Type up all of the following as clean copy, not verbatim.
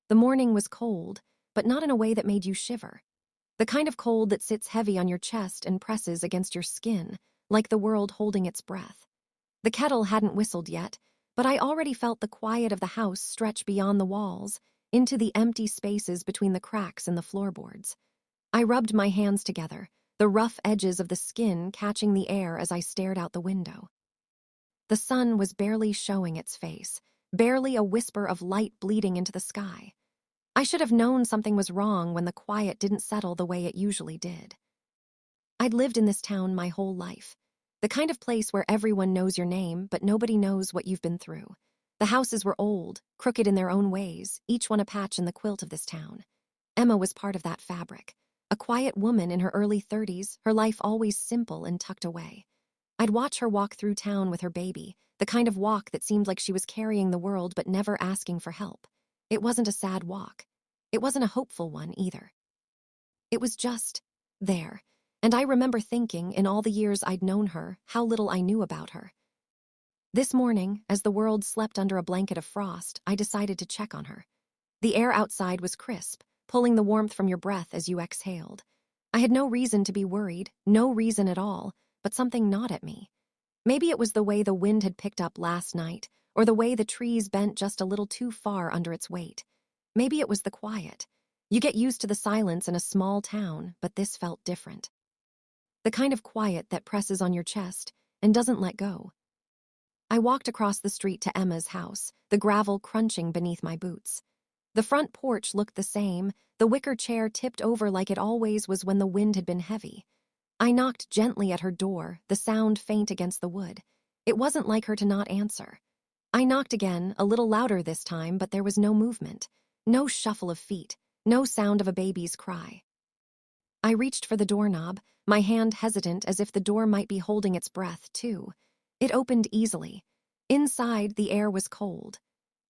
The morning was cold, but not in a way that made you shiver. The kind of cold that sits heavy on your chest and presses against your skin, like the world holding its breath. The kettle hadn't whistled yet, but I already felt the quiet of the house stretch beyond the walls, into the empty spaces between the cracks in the floorboards. I rubbed my hands together, the rough edges of the skin catching the air as I stared out the window. The sun was barely showing its face, barely a whisper of light bleeding into the sky. I should have known something was wrong when the quiet didn't settle the way it usually did. I'd lived in this town my whole life. The kind of place where everyone knows your name, but nobody knows what you've been through. The houses were old, crooked in their own ways, each one a patch in the quilt of this town. Emma was part of that fabric. A quiet woman in her early 30s, her life always simple and tucked away. I'd watch her walk through town with her baby, the kind of walk that seemed like she was carrying the world but never asking for help. It wasn't a sad walk. It wasn't a hopeful one either. It was just there. And I remember thinking, in all the years I'd known her, how little I knew about her. This morning, as the world slept under a blanket of frost, I decided to check on her. The air outside was crisp, pulling the warmth from your breath as you exhaled. I had no reason to be worried, no reason at all, but something gnawed at me. Maybe it was the way the wind had picked up last night, or the way the trees bent just a little too far under its weight. Maybe it was the quiet. You get used to the silence in a small town, but this felt different. The kind of quiet that presses on your chest and doesn't let go. I walked across the street to Emma's house, the gravel crunching beneath my boots. The front porch looked the same, the wicker chair tipped over like it always was when the wind had been heavy. I knocked gently at her door, the sound faint against the wood. It wasn't like her to not answer. I knocked again, a little louder this time, but there was no movement, no shuffle of feet, no sound of a baby's cry. I reached for the doorknob, my hand hesitant as if the door might be holding its breath, too. It opened easily. Inside, the air was cold.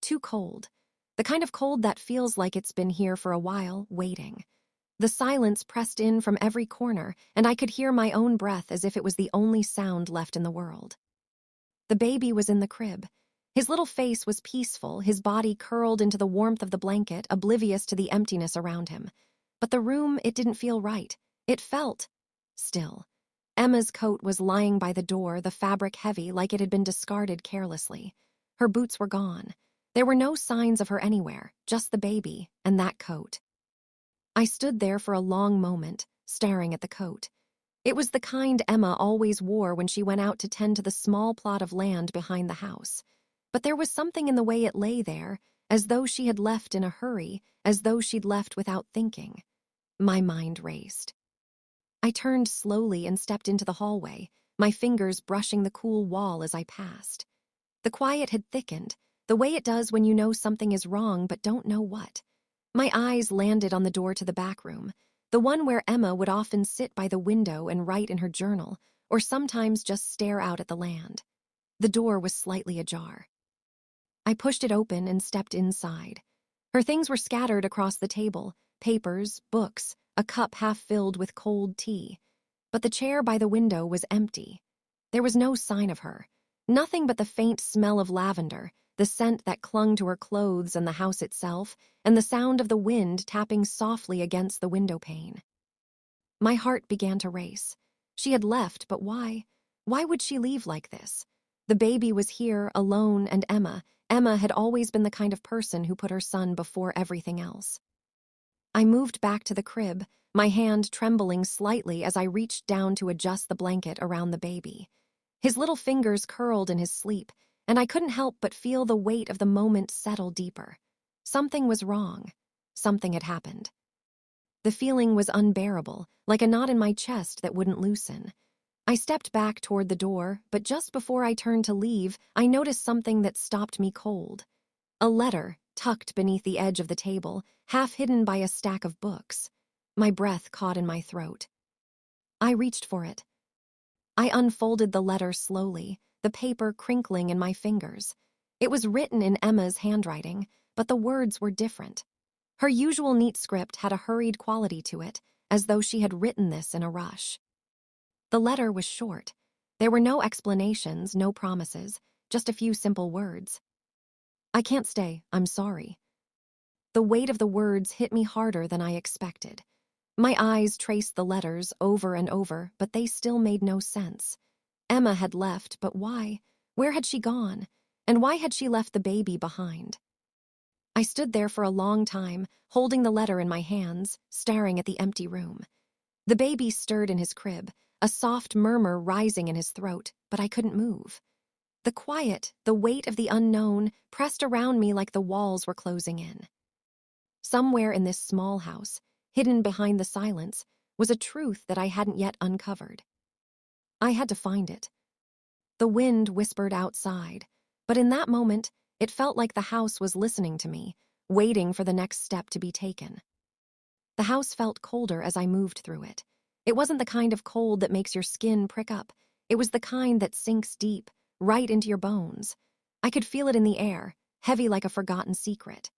Too cold. The kind of cold that feels like it's been here for a while, waiting. The silence pressed in from every corner, and I could hear my own breath as if it was the only sound left in the world. The baby was in the crib. His little face was peaceful, his body curled into the warmth of the blanket, oblivious to the emptiness around him. But the room, it didn't feel right. It felt still. Emma's coat was lying by the door, the fabric heavy, like it had been discarded carelessly. Her boots were gone. There were no signs of her anywhere, just the baby and that coat. I stood there for a long moment, staring at the coat. It was the kind Emma always wore when she went out to tend to the small plot of land behind the house. But there was something in the way it lay there, as though she had left in a hurry, as though she'd left without thinking. My mind raced. I turned slowly and stepped into the hallway, my fingers brushing the cool wall as I passed. The quiet had thickened, the way it does when you know something is wrong but don't know what. My eyes landed on the door to the back room, the one where Emma would often sit by the window and write in her journal, or sometimes just stare out at the land. The door was slightly ajar. I pushed it open and stepped inside. Her things were scattered across the table, papers, books, a cup half filled with cold tea. But the chair by the window was empty. There was no sign of her, nothing but the faint smell of lavender, the scent that clung to her clothes and the house itself, and the sound of the wind tapping softly against the window pane. My heart began to race. She had left, but why? Why would she leave like this? The baby was here, alone, and Emma had always been the kind of person who put her son before everything else. I moved back to the crib, my hand trembling slightly as I reached down to adjust the blanket around the baby. His little fingers curled in his sleep, and I couldn't help but feel the weight of the moment settle deeper. Something was wrong. Something had happened. The feeling was unbearable, like a knot in my chest that wouldn't loosen. I stepped back toward the door, but just before I turned to leave, I noticed something that stopped me cold. A letter, tucked beneath the edge of the table, half hidden by a stack of books. My breath caught in my throat. I reached for it. I unfolded the letter slowly, the paper crinkling in my fingers. It was written in Emma's handwriting, but the words were different. Her usual neat script had a hurried quality to it, as though she had written this in a rush. The letter was short. There were no explanations, no promises, just a few simple words. I can't stay, I'm sorry. the weight of the words hit me harder than I expected. My eyes traced the letters over and over, but they still made no sense. Emma had left, but why? Where had she gone? And why had she left the baby behind? I stood there for a long time, holding the letter in my hands, staring at the empty room. The baby stirred in his crib, a soft murmur rising in his throat, but I couldn't move. The quiet, the weight of the unknown, pressed around me like the walls were closing in. Somewhere in this small house, hidden behind the silence, was a truth that I hadn't yet uncovered. I had to find it. The wind whispered outside, but in that moment, it felt like the house was listening to me, waiting for the next step to be taken. The house felt colder as I moved through it. It wasn't the kind of cold that makes your skin prick up. It was the kind that sinks deep, right into your bones. I could feel it in the air, heavy like a forgotten secret.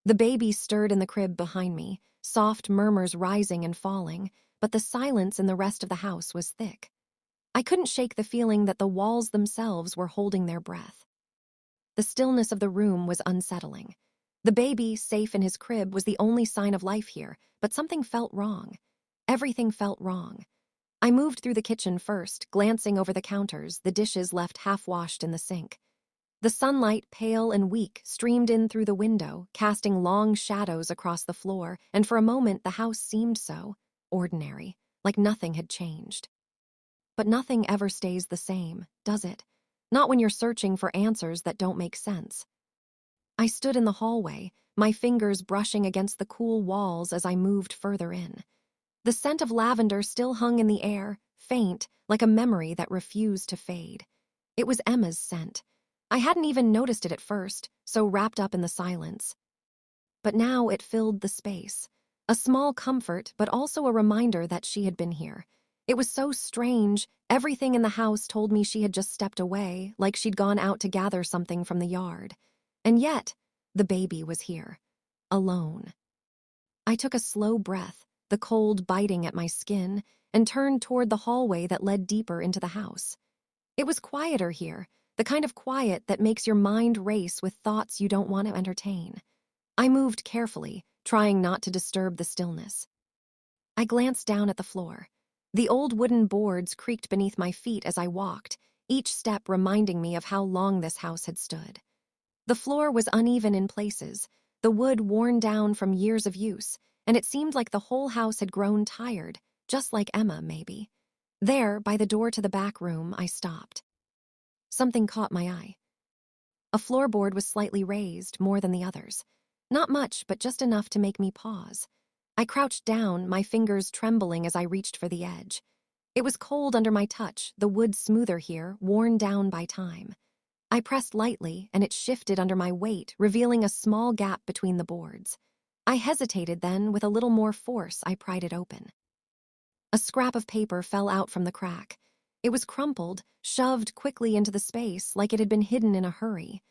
The baby stirred in the crib behind me, soft murmurs rising and falling, but the silence in the rest of the house was thick. I couldn't shake the feeling that the walls themselves were holding their breath. The stillness of the room was unsettling. The baby, safe in his crib, was the only sign of life here, but something felt wrong. Everything felt wrong. I moved through the kitchen first, glancing over the counters, the dishes left half-washed in the sink. The sunlight, pale and weak, streamed in through the window, casting long shadows across the floor, and for a moment the house seemed so ordinary, like nothing had changed. But nothing ever stays the same, does it? Not when you're searching for answers that don't make sense. I stood in the hallway, my fingers brushing against the cool walls as I moved further in. The scent of lavender still hung in the air, faint, like a memory that refused to fade. It was Emma's scent. I hadn't even noticed it at first, so wrapped up in the silence. But now it filled the space. A small comfort, but also a reminder that she had been here. It was so strange. Everything in the house told me she had just stepped away, like she'd gone out to gather something from the yard. And yet, the baby was here, alone. I took a slow breath, the cold biting at my skin, and turned toward the hallway that led deeper into the house. It was quieter here, the kind of quiet that makes your mind race with thoughts you don't want to entertain. I moved carefully, trying not to disturb the stillness. I glanced down at the floor. The old wooden boards creaked beneath my feet as I walked, each step reminding me of how long this house had stood. The floor was uneven in places, the wood worn down from years of use, and it seemed like the whole house had grown tired, just like Emma, maybe. There, by the door to the back room, I stopped. Something caught my eye. A floorboard was slightly raised, more than the others. Not much, but just enough to make me pause. I crouched down, my fingers trembling as I reached for the edge. It was cold under my touch, the wood smoother here, worn down by time. I pressed lightly, and it shifted under my weight, revealing a small gap between the boards. I hesitated then, with a little more force, I pried it open. A scrap of paper fell out from the crack. It was crumpled, shoved quickly into the space, like it had been hidden in a hurry.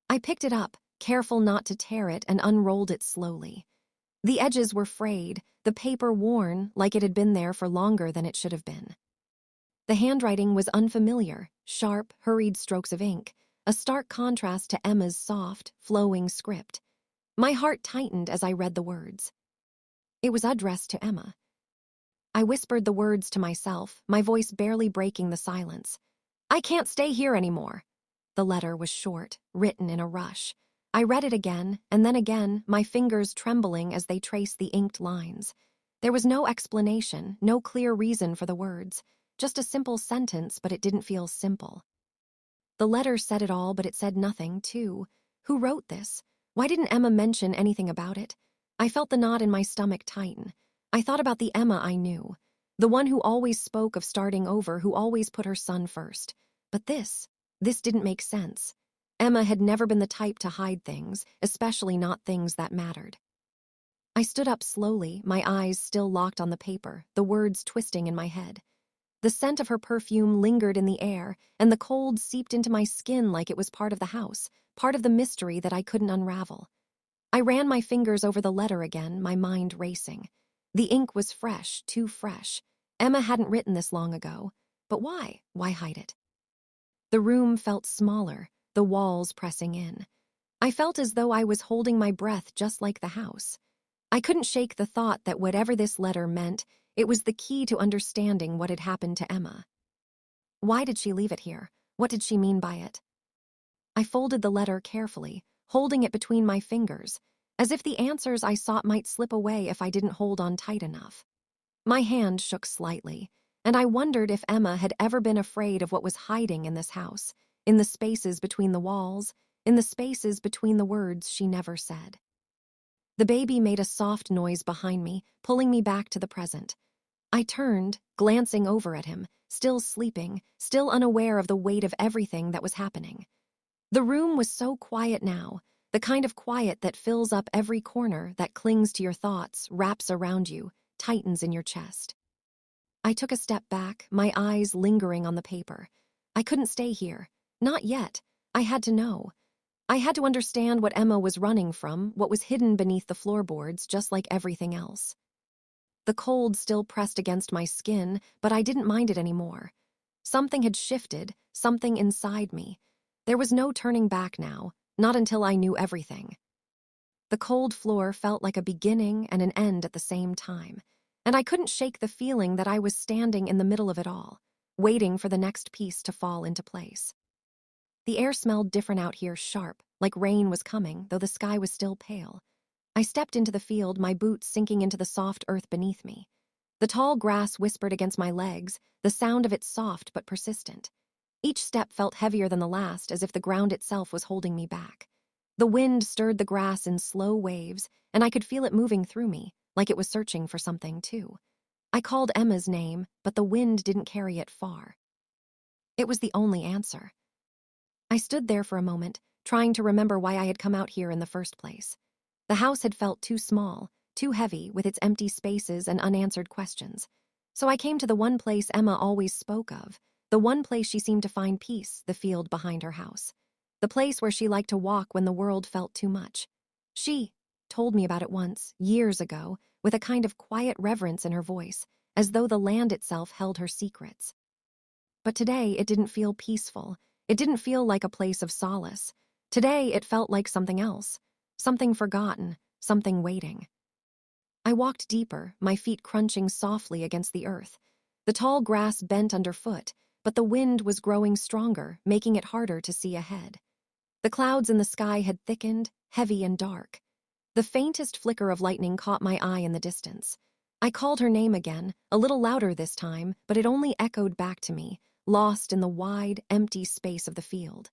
I picked it up, careful not to tear it, and unrolled it slowly. The edges were frayed, the paper worn, like it had been there for longer than it should have been. The handwriting was unfamiliar, sharp, hurried strokes of ink, a stark contrast to Emma's soft, flowing script. My heart tightened as I read the words. It was addressed to Emma. I whispered the words to myself, my voice barely breaking the silence. "I can't stay here anymore." The letter was short, written in a rush. I read it again, and then again, my fingers trembling as they traced the inked lines. There was no explanation, no clear reason for the words. Just a simple sentence, but it didn't feel simple. The letter said it all, but it said nothing, too. Who wrote this? Why didn't Emma mention anything about it? I felt the knot in my stomach tighten. I thought about the Emma I knew, the one who always spoke of starting over, who always put her son first. But this didn't make sense. Emma had never been the type to hide things, especially not things that mattered. I stood up slowly, my eyes still locked on the paper, the words twisting in my head. The scent of her perfume lingered in the air, and the cold seeped into my skin like it was part of the house, part of the mystery that I couldn't unravel. I ran my fingers over the letter again, my mind racing. The ink was fresh, too fresh. Emma hadn't written this long ago. But why? Why hide it? The room felt smaller, the walls pressing in. I felt as though I was holding my breath just like the house. I couldn't shake the thought that whatever this letter meant, it was the key to understanding what had happened to Emma. Why did she leave it here? What did she mean by it? I folded the letter carefully, holding it between my fingers, as if the answers I sought might slip away if I didn't hold on tight enough. My hand shook slightly, and I wondered if Emma had ever been afraid of what was hiding in this house, in the spaces between the walls, in the spaces between the words she never said. The baby made a soft noise behind me, pulling me back to the present. I turned, glancing over at him, still sleeping, still unaware of the weight of everything that was happening. The room was so quiet now, the kind of quiet that fills up every corner, that clings to your thoughts, wraps around you, tightens in your chest. I took a step back, my eyes lingering on the paper. I couldn't stay here. Not yet. I had to know. I had to understand what Emma was running from, what was hidden beneath the floorboards, just like everything else. The cold still pressed against my skin, but I didn't mind it anymore. Something had shifted, something inside me. There was no turning back now, not until I knew everything. The cold floor felt like a beginning and an end at the same time, and I couldn't shake the feeling that I was standing in the middle of it all, waiting for the next piece to fall into place. The air smelled different out here, sharp, like rain was coming, though the sky was still pale. I stepped into the field, my boots sinking into the soft earth beneath me. The tall grass whispered against my legs, the sound of it soft but persistent. Each step felt heavier than the last, as if the ground itself was holding me back. The wind stirred the grass in slow waves, and I could feel it moving through me, like it was searching for something, too. I called Emma's name, but the wind didn't carry it far. It was the only answer. I stood there for a moment, trying to remember why I had come out here in the first place. The house had felt too small, too heavy, with its empty spaces and unanswered questions. So I came to the one place Emma always spoke of, the one place she seemed to find peace, the field behind her house. The place where she liked to walk when the world felt too much. She told me about it once, years ago, with a kind of quiet reverence in her voice, as though the land itself held her secrets. But today it didn't feel peaceful. It didn't feel like a place of solace. Today it felt like something else, something forgotten, something waiting. I walked deeper, my feet crunching softly against the earth. The tall grass bent underfoot, but the wind was growing stronger, making it harder to see ahead. The clouds in the sky had thickened, heavy and dark. The faintest flicker of lightning caught my eye in the distance. I called her name again, a little louder this time, but it only echoed back to me, lost in the wide, empty space of the field.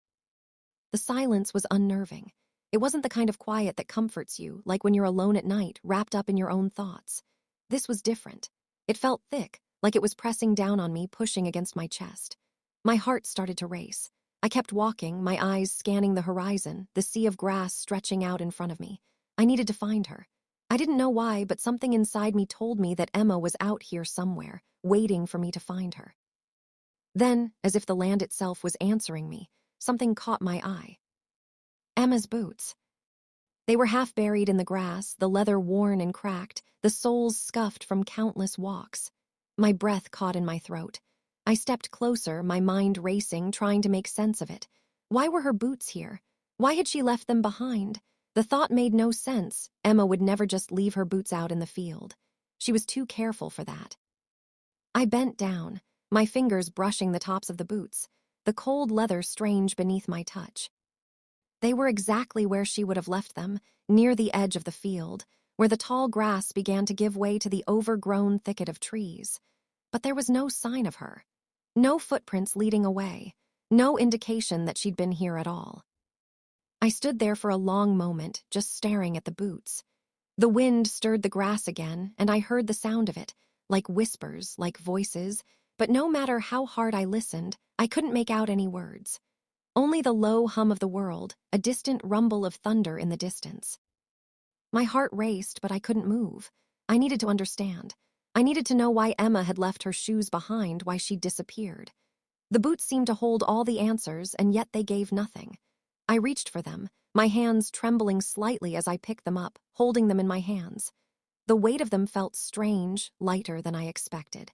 The silence was unnerving. It wasn't the kind of quiet that comforts you, like when you're alone at night, wrapped up in your own thoughts. This was different. It felt thick, like it was pressing down on me, pushing against my chest. My heart started to race. I kept walking, my eyes scanning the horizon, the sea of grass stretching out in front of me. I needed to find her. I didn't know why, but something inside me told me that Emma was out here somewhere, waiting for me to find her. Then, as if the land itself was answering me, something caught my eye. Emma's boots. They were half buried in the grass, the leather worn and cracked, the soles scuffed from countless walks. My breath caught in my throat. I stepped closer, my mind racing, trying to make sense of it. Why were her boots here? Why had she left them behind? The thought made no sense. Emma would never just leave her boots out in the field. She was too careful for that. I bent down, my fingers brushing the tops of the boots, the cold leather strange beneath my touch. They were exactly where she would have left them, near the edge of the field, where the tall grass began to give way to the overgrown thicket of trees. But there was no sign of her. No footprints leading away. No indication that she'd been here at all. I stood there for a long moment, just staring at the boots. The wind stirred the grass again, and I heard the sound of it, like whispers, like voices, but no matter how hard I listened, I couldn't make out any words. Only the low hum of the world, a distant rumble of thunder in the distance. My heart raced, but I couldn't move. I needed to understand. I needed to know why Emma had left her shoes behind, why she'd disappeared. The boots seemed to hold all the answers, and yet they gave nothing. I reached for them, my hands trembling slightly as I picked them up, holding them in my hands. The weight of them felt strange, lighter than I expected,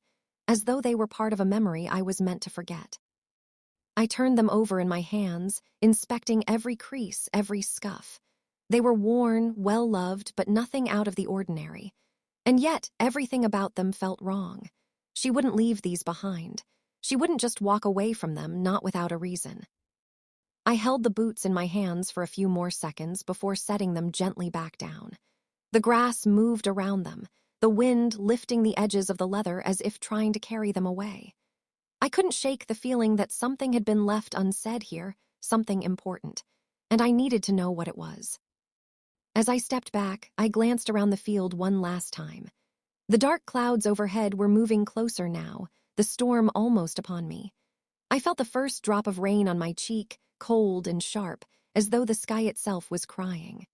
as though they were part of a memory I was meant to forget. I turned them over in my hands, inspecting every crease, every scuff. They were worn, well-loved, but nothing out of the ordinary. And yet, everything about them felt wrong. She wouldn't leave these behind. She wouldn't just walk away from them, not without a reason. I held the boots in my hands for a few more seconds before setting them gently back down. The grass moved around them, the wind lifting the edges of the leather as if trying to carry them away. I couldn't shake the feeling that something had been left unsaid here, something important, and I needed to know what it was. As I stepped back, I glanced around the field one last time. The dark clouds overhead were moving closer now, the storm almost upon me. I felt the first drop of rain on my cheek, cold and sharp, as though the sky itself was crying.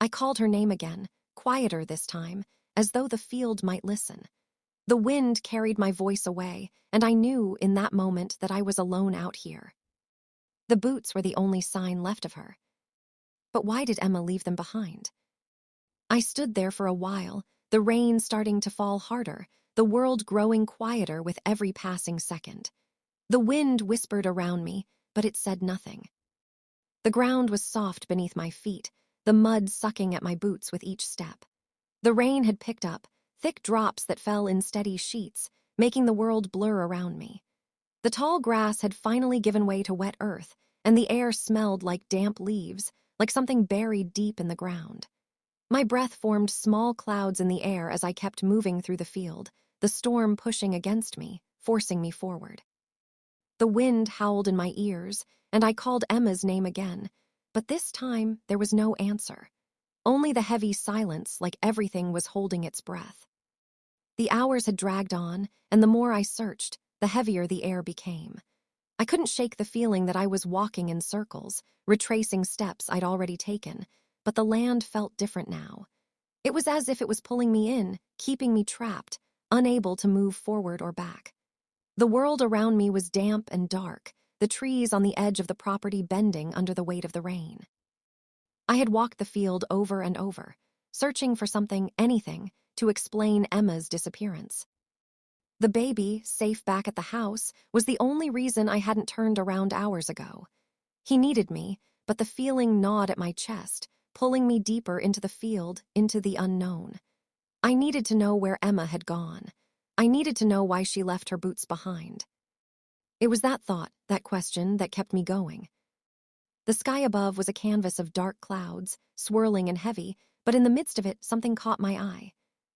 I called her name again, quieter this time, as though the field might listen. The wind carried my voice away, and I knew in that moment that I was alone out here. The boots were the only sign left of her. But why did Emma leave them behind? I stood there for a while, the rain starting to fall harder, the world growing quieter with every passing second. The wind whispered around me, but it said nothing. The ground was soft beneath my feet, the mud sucking at my boots with each step. The rain had picked up, thick drops that fell in steady sheets, making the world blur around me. The tall grass had finally given way to wet earth, and the air smelled like damp leaves, like something buried deep in the ground. My breath formed small clouds in the air as I kept moving through the field, the storm pushing against me, forcing me forward. The wind howled in my ears, and I called Emma's name again, but this time there was no answer. Only the heavy silence, like everything was holding its breath. The hours had dragged on, and the more I searched, the heavier the air became. I couldn't shake the feeling that I was walking in circles, retracing steps I'd already taken, but the land felt different now. It was as if it was pulling me in, keeping me trapped, unable to move forward or back. The world around me was damp and dark, the trees on the edge of the property bending under the weight of the rain. I had walked the field over and over, searching for something, anything, to explain Emma's disappearance. The baby, safe back at the house, was the only reason I hadn't turned around hours ago. He needed me, but the feeling gnawed at my chest, pulling me deeper into the field, into the unknown. I needed to know where Emma had gone. I needed to know why she left her boots behind. It was that thought, that question, that kept me going. The sky above was a canvas of dark clouds, swirling and heavy, but in the midst of it, something caught my eye.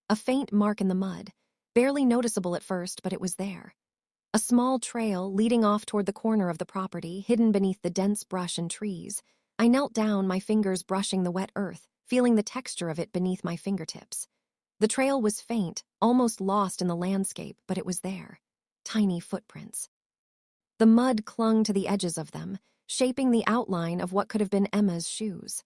A faint mark in the mud, barely noticeable at first, but it was there. A small trail leading off toward the corner of the property, hidden beneath the dense brush and trees. I knelt down, my fingers brushing the wet earth, feeling the texture of it beneath my fingertips. The trail was faint, almost lost in the landscape, but it was there. Tiny footprints. The mud clung to the edges of them, shaping the outline of what could have been Emma's shoes.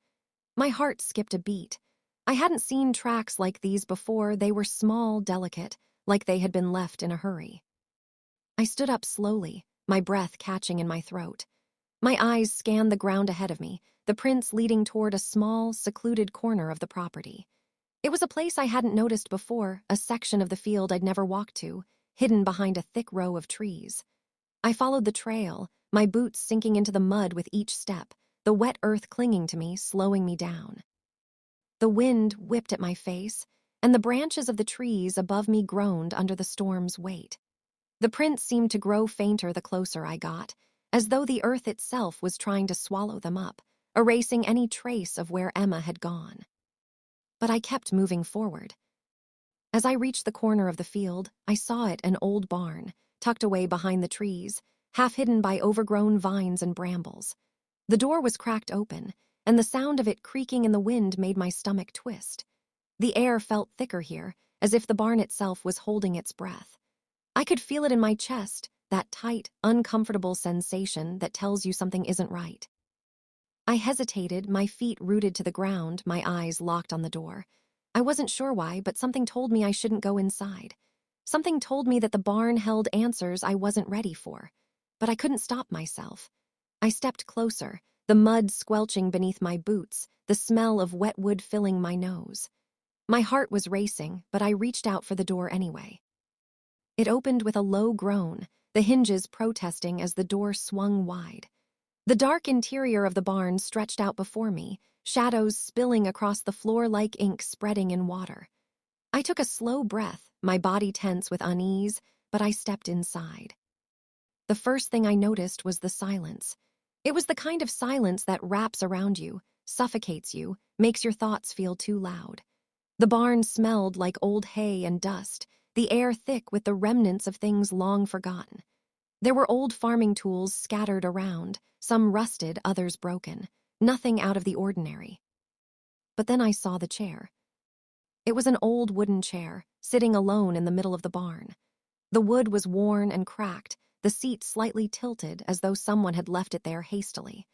My heart skipped a beat. I hadn't seen tracks like these before. They were small, delicate, like they had been left in a hurry. I stood up slowly, my breath catching in my throat. My eyes scanned the ground ahead of me, the prints leading toward a small, secluded corner of the property. It was a place I hadn't noticed before, a section of the field I'd never walked to, hidden behind a thick row of trees. I followed the trail, my boots sinking into the mud with each step, the wet earth clinging to me, slowing me down. The wind whipped at my face, and the branches of the trees above me groaned under the storm's weight. The prints seemed to grow fainter the closer I got, as though the earth itself was trying to swallow them up, erasing any trace of where Emma had gone. But I kept moving forward. As I reached the corner of the field, I saw it, an old barn, tucked away behind the trees, half hidden by overgrown vines and brambles. The door was cracked open, and the sound of it creaking in the wind made my stomach twist. The air felt thicker here, as if the barn itself was holding its breath. I could feel it in my chest, that tight, uncomfortable sensation that tells you something isn't right. I hesitated, my feet rooted to the ground, my eyes locked on the door. I wasn't sure why, but something told me I shouldn't go inside. Something told me that the barn held answers I wasn't ready for. But I couldn't stop myself. I stepped closer, the mud squelching beneath my boots, the smell of wet wood filling my nose. My heart was racing, but I reached out for the door anyway. It opened with a low groan, the hinges protesting as the door swung wide. The dark interior of the barn stretched out before me, shadows spilling across the floor like ink spreading in water. I took a slow breath, my body tense with unease, but I stepped inside. The first thing I noticed was the silence. It was the kind of silence that wraps around you, suffocates you, makes your thoughts feel too loud. The barn smelled like old hay and dust, the air thick with the remnants of things long forgotten. There were old farming tools scattered around, some rusted, others broken. Nothing out of the ordinary. But then I saw the chair. It was an old wooden chair, sitting alone in the middle of the barn. The wood was worn and cracked, the seat slightly tilted as though someone had left it there hastily.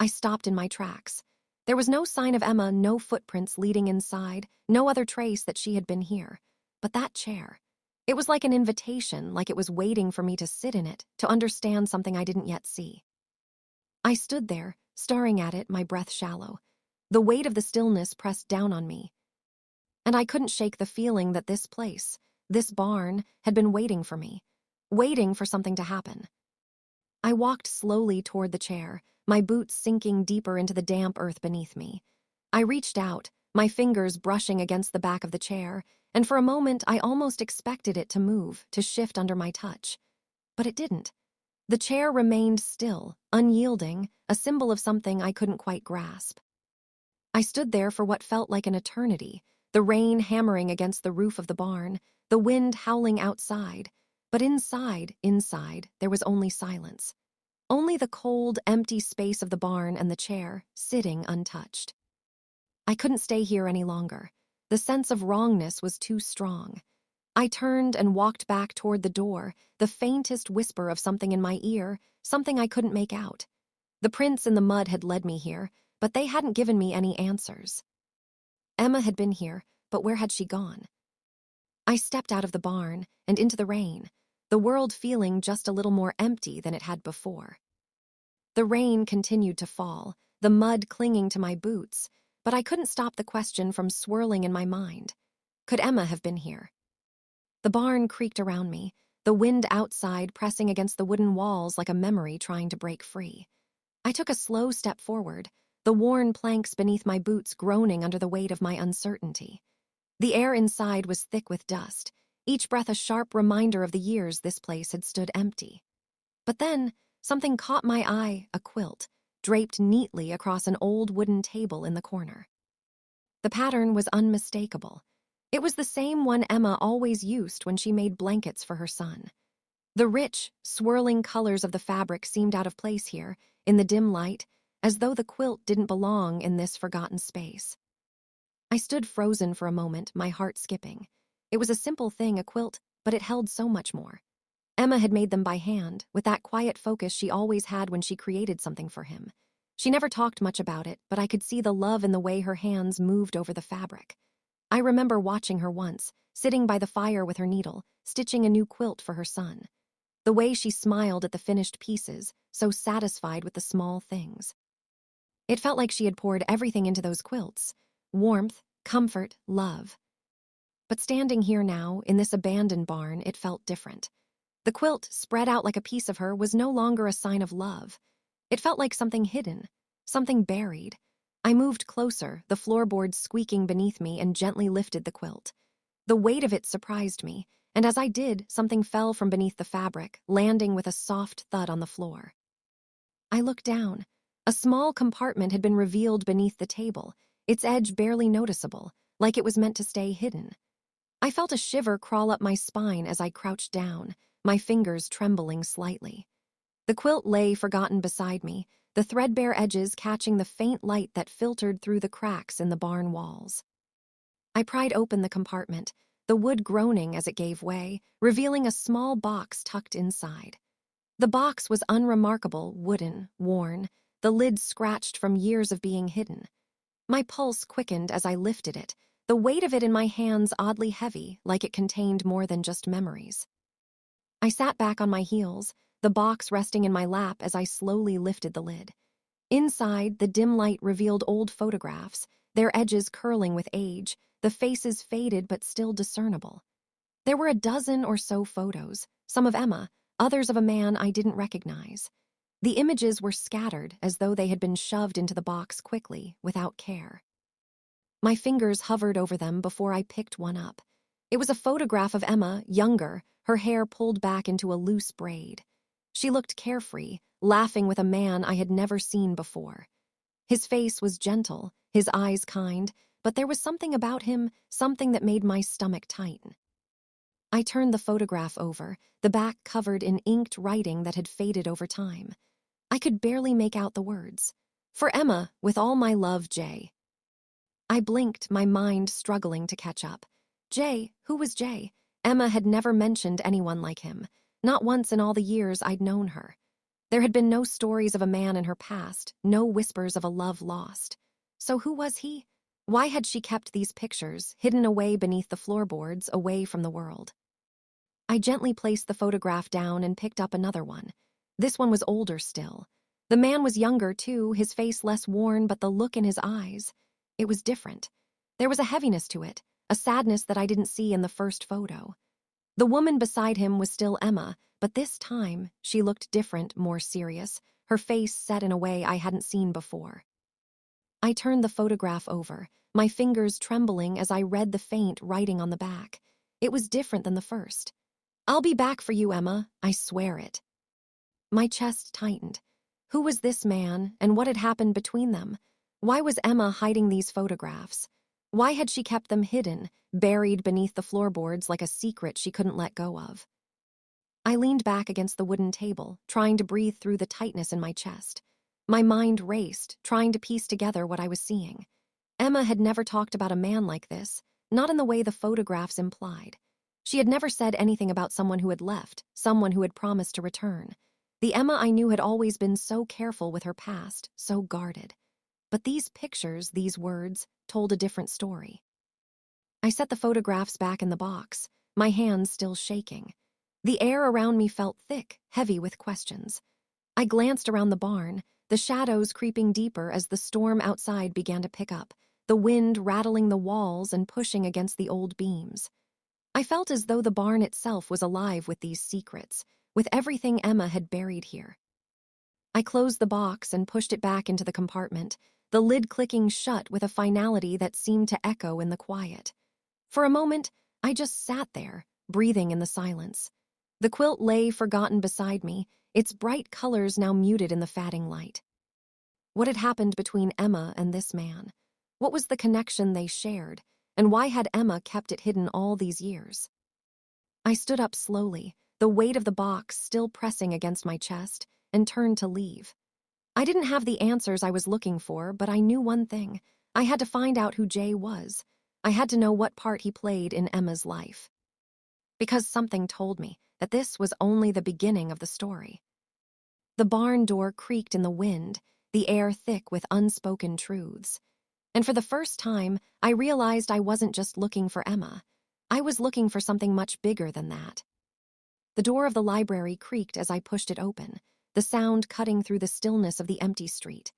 I stopped in my tracks. There was no sign of Emma, no footprints leading inside, no other trace that she had been here. But that chair, it was like an invitation, like it was waiting for me to sit in it, to understand something I didn't yet see. I stood there, staring at it, my breath shallow. The weight of the stillness pressed down on me, and I couldn't shake the feeling that this place, this barn, had been waiting for me, waiting for something to happen. I walked slowly toward the chair, my boots sinking deeper into the damp earth beneath me. I reached out, my fingers brushing against the back of the chair, and for a moment I almost expected it to move, to shift under my touch. But it didn't. The chair remained still, unyielding, a symbol of something I couldn't quite grasp. I stood there for what felt like an eternity, the rain hammering against the roof of the barn, the wind howling outside. But inside, there was only silence. Only the cold, empty space of the barn and the chair, sitting untouched. I couldn't stay here any longer. The sense of wrongness was too strong. I turned and walked back toward the door, the faintest whisper of something in my ear, something I couldn't make out. The prints in the mud had led me here, but they hadn't given me any answers. Emma had been here, but where had she gone? I stepped out of the barn and into the rain, the world feeling just a little more empty than it had before. The rain continued to fall, the mud clinging to my boots, but I couldn't stop the question from swirling in my mind. Could Emma have been here? The barn creaked around me, the wind outside pressing against the wooden walls like a memory trying to break free. I took a slow step forward, the worn planks beneath my boots groaning under the weight of my uncertainty. The air inside was thick with dust, each breath a sharp reminder of the years this place had stood empty. But then, something caught my eye, a quilt, draped neatly across an old wooden table in the corner. The pattern was unmistakable. It was the same one Emma always used when she made blankets for her son. The rich, swirling colors of the fabric seemed out of place here, in the dim light, as though the quilt didn't belong in this forgotten space. I stood frozen for a moment, my heart skipping. It was a simple thing, a quilt, but it held so much more. Emma had made them by hand, with that quiet focus she always had when she created something for him. She never talked much about it, but I could see the love in the way her hands moved over the fabric. I remember watching her once, sitting by the fire with her needle, stitching a new quilt for her son. The way she smiled at the finished pieces, so satisfied with the small things. It felt like she had poured everything into those quilts. Warmth, comfort, love. But standing here now, in this abandoned barn, it felt different. The quilt, spread out like a piece of her, was no longer a sign of love. It felt like something hidden, something buried. I moved closer, the floorboards squeaking beneath me, and gently lifted the quilt. The weight of it surprised me, and as I did, something fell from beneath the fabric, landing with a soft thud on the floor. I looked down. A small compartment had been revealed beneath the table, its edge barely noticeable, like it was meant to stay hidden. I felt a shiver crawl up my spine as I crouched down, my fingers trembling slightly. The quilt lay forgotten beside me, the threadbare edges catching the faint light that filtered through the cracks in the barn walls. I pried open the compartment, the wood groaning as it gave way, revealing a small box tucked inside. The box was unremarkable, wooden, worn, the lid scratched from years of being hidden. My pulse quickened as I lifted it, the weight of it in my hands oddly heavy, like it contained more than just memories. I sat back on my heels, the box resting in my lap as I slowly lifted the lid. Inside, the dim light revealed old photographs, their edges curling with age, the faces faded but still discernible. There were a dozen or so photos, some of Emma, others of a man I didn't recognize. The images were scattered as though they had been shoved into the box quickly, without care. My fingers hovered over them before I picked one up. It was a photograph of Emma, younger, her hair pulled back into a loose braid. She looked carefree, laughing with a man I had never seen before. His face was gentle, his eyes kind, but there was something about him, something that made my stomach tighten. I turned the photograph over, the back covered in inked writing that had faded over time. I could barely make out the words. "For Emma, with all my love, Jay." I blinked, my mind struggling to catch up. Jay? Who was Jay? Emma had never mentioned anyone like him, not once in all the years I'd known her. There had been no stories of a man in her past, no whispers of a love lost. So who was he? Why had she kept these pictures, hidden away beneath the floorboards, away from the world? I gently placed the photograph down and picked up another one. This one was older still. The man was younger, too, his face less worn, but the look in his eyes, it was different. There was a heaviness to it, a sadness that I didn't see in the first photo. The woman beside him was still Emma, but this time she looked different, more serious, her face set in a way I hadn't seen before. I turned the photograph over, my fingers trembling as I read the faint writing on the back. It was different than the first. "I'll be back for you, Emma, I swear it." My chest tightened. Who was this man, and what had happened between them? Why was Emma hiding these photographs? Why had she kept them hidden, buried beneath the floorboards like a secret she couldn't let go of? I leaned back against the wooden table, trying to breathe through the tightness in my chest. My mind raced, trying to piece together what I was seeing. Emma had never talked about a man like this, not in the way the photographs implied. She had never said anything about someone who had left, someone who had promised to return. The Emma I knew had always been so careful with her past, so guarded. But these pictures, these words, told a different story. I set the photographs back in the box, my hands still shaking. The air around me felt thick, heavy with questions. I glanced around the barn, the shadows creeping deeper as the storm outside began to pick up, the wind rattling the walls and pushing against the old beams. I felt as though the barn itself was alive with these secrets, with everything Emma had buried here. I closed the box and pushed it back into the compartment, the lid clicking shut with a finality that seemed to echo in the quiet. For a moment, I just sat there, breathing in the silence. The quilt lay forgotten beside me, its bright colors now muted in the fading light. What had happened between Emma and this man? What was the connection they shared, and why had Emma kept it hidden all these years? I stood up slowly, the weight of the box still pressing against my chest, and turned to leave. I didn't have the answers I was looking for, but I knew one thing. I had to find out who Jay was. I had to know what part he played in Emma's life. Because something told me that this was only the beginning of the story. The barn door creaked in the wind, the air thick with unspoken truths. And for the first time, I realized I wasn't just looking for Emma. I was looking for something much bigger than that. The door of the library creaked as I pushed it open, the sound cutting through the stillness of the empty street.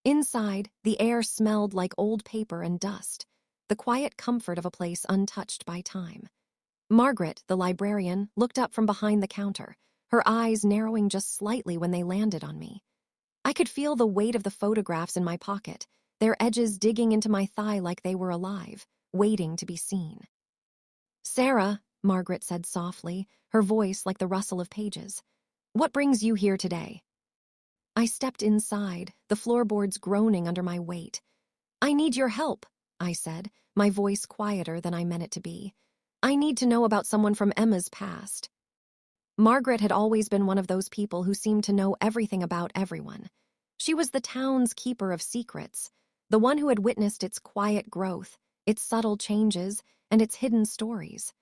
Inside, the air smelled like old paper and dust, the quiet comfort of a place untouched by time. Margaret, the librarian, looked up from behind the counter, her eyes narrowing just slightly when they landed on me. I could feel the weight of the photographs in my pocket, their edges digging into my thigh like they were alive, waiting to be seen. "Sarah," Margaret said softly, her voice like the rustle of pages. "What brings you here today?" I stepped inside, the floorboards groaning under my weight. "I need your help," I said, my voice quieter than I meant it to be. "I need to know about someone from Emma's past." Margaret had always been one of those people who seemed to know everything about everyone. She was the town's keeper of secrets, the one who had witnessed its quiet growth, its subtle changes, and its hidden stories.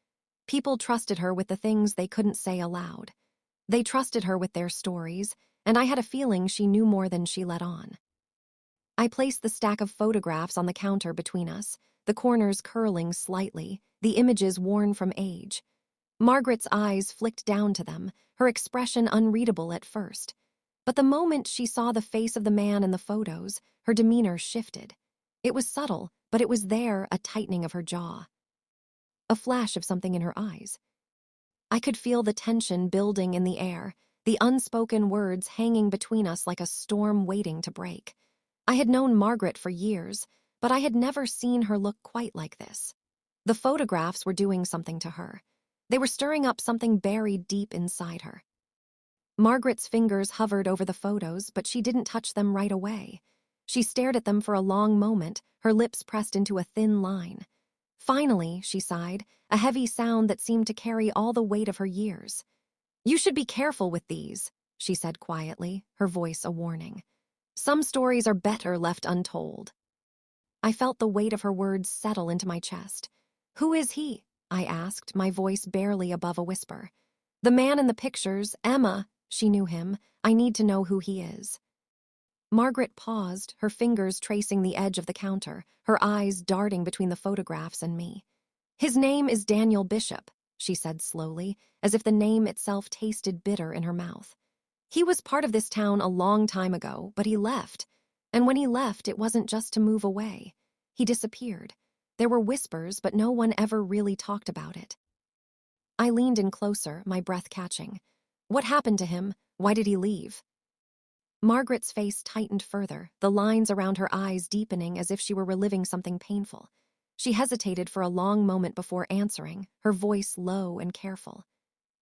People trusted her with the things they couldn't say aloud. They trusted her with their stories, and I had a feeling she knew more than she let on. I placed the stack of photographs on the counter between us, the corners curling slightly, the images worn from age. Margaret's eyes flicked down to them, her expression unreadable at first. But the moment she saw the face of the man in the photos, her demeanor shifted. It was subtle, but it was there, a tightening of her jaw. A flash of something in her eyes. I could feel the tension building in the air, the unspoken words hanging between us like a storm waiting to break. I had known Margaret for years, but I had never seen her look quite like this. The photographs were doing something to her. They were stirring up something buried deep inside her. Margaret's fingers hovered over the photos, but she didn't touch them right away. She stared at them for a long moment, her lips pressed into a thin line. Finally, she sighed, a heavy sound that seemed to carry all the weight of her years. "You should be careful with these," she said quietly, her voice a warning. "Some stories are better left untold." I felt the weight of her words settle into my chest. "Who is he?" I asked, my voice barely above a whisper. "The man in the pictures, Emma. She knew him. I need to know who he is." Margaret paused, her fingers tracing the edge of the counter, her eyes darting between the photographs and me. "His name is Daniel Bishop," she said slowly, as if the name itself tasted bitter in her mouth. "He was part of this town a long time ago, but he left. And when he left, it wasn't just to move away. He disappeared. There were whispers, but no one ever really talked about it." I leaned in closer, my breath catching. "What happened to him? Why did he leave?" Margaret's face tightened further, the lines around her eyes deepening as if she were reliving something painful. She hesitated for a long moment before answering, her voice low and careful.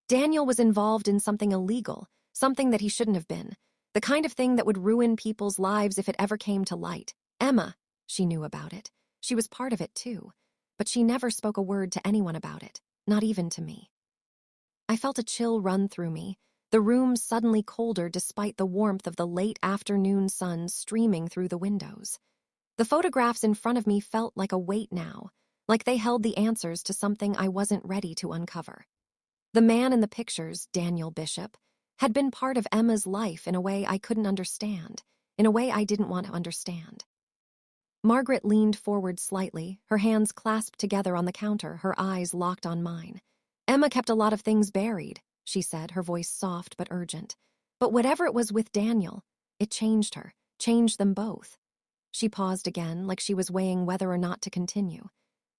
"Daniel was involved in something illegal, something that he shouldn't have been, the kind of thing that would ruin people's lives if it ever came to light. Emma, she knew about it. She was part of it too, but she never spoke a word to anyone about it, not even to me." I felt a chill run through me, the room suddenly colder despite the warmth of the late afternoon sun streaming through the windows. The photographs in front of me felt like a weight now, like they held the answers to something I wasn't ready to uncover. The man in the pictures, Daniel Bishop, had been part of Emma's life in a way I couldn't understand, in a way I didn't want to understand. Margaret leaned forward slightly, her hands clasped together on the counter, her eyes locked on mine. "Emma kept a lot of things buried," she said, her voice soft but urgent. "But whatever it was with Daniel, it changed her, changed them both." She paused again, like she was weighing whether or not to continue.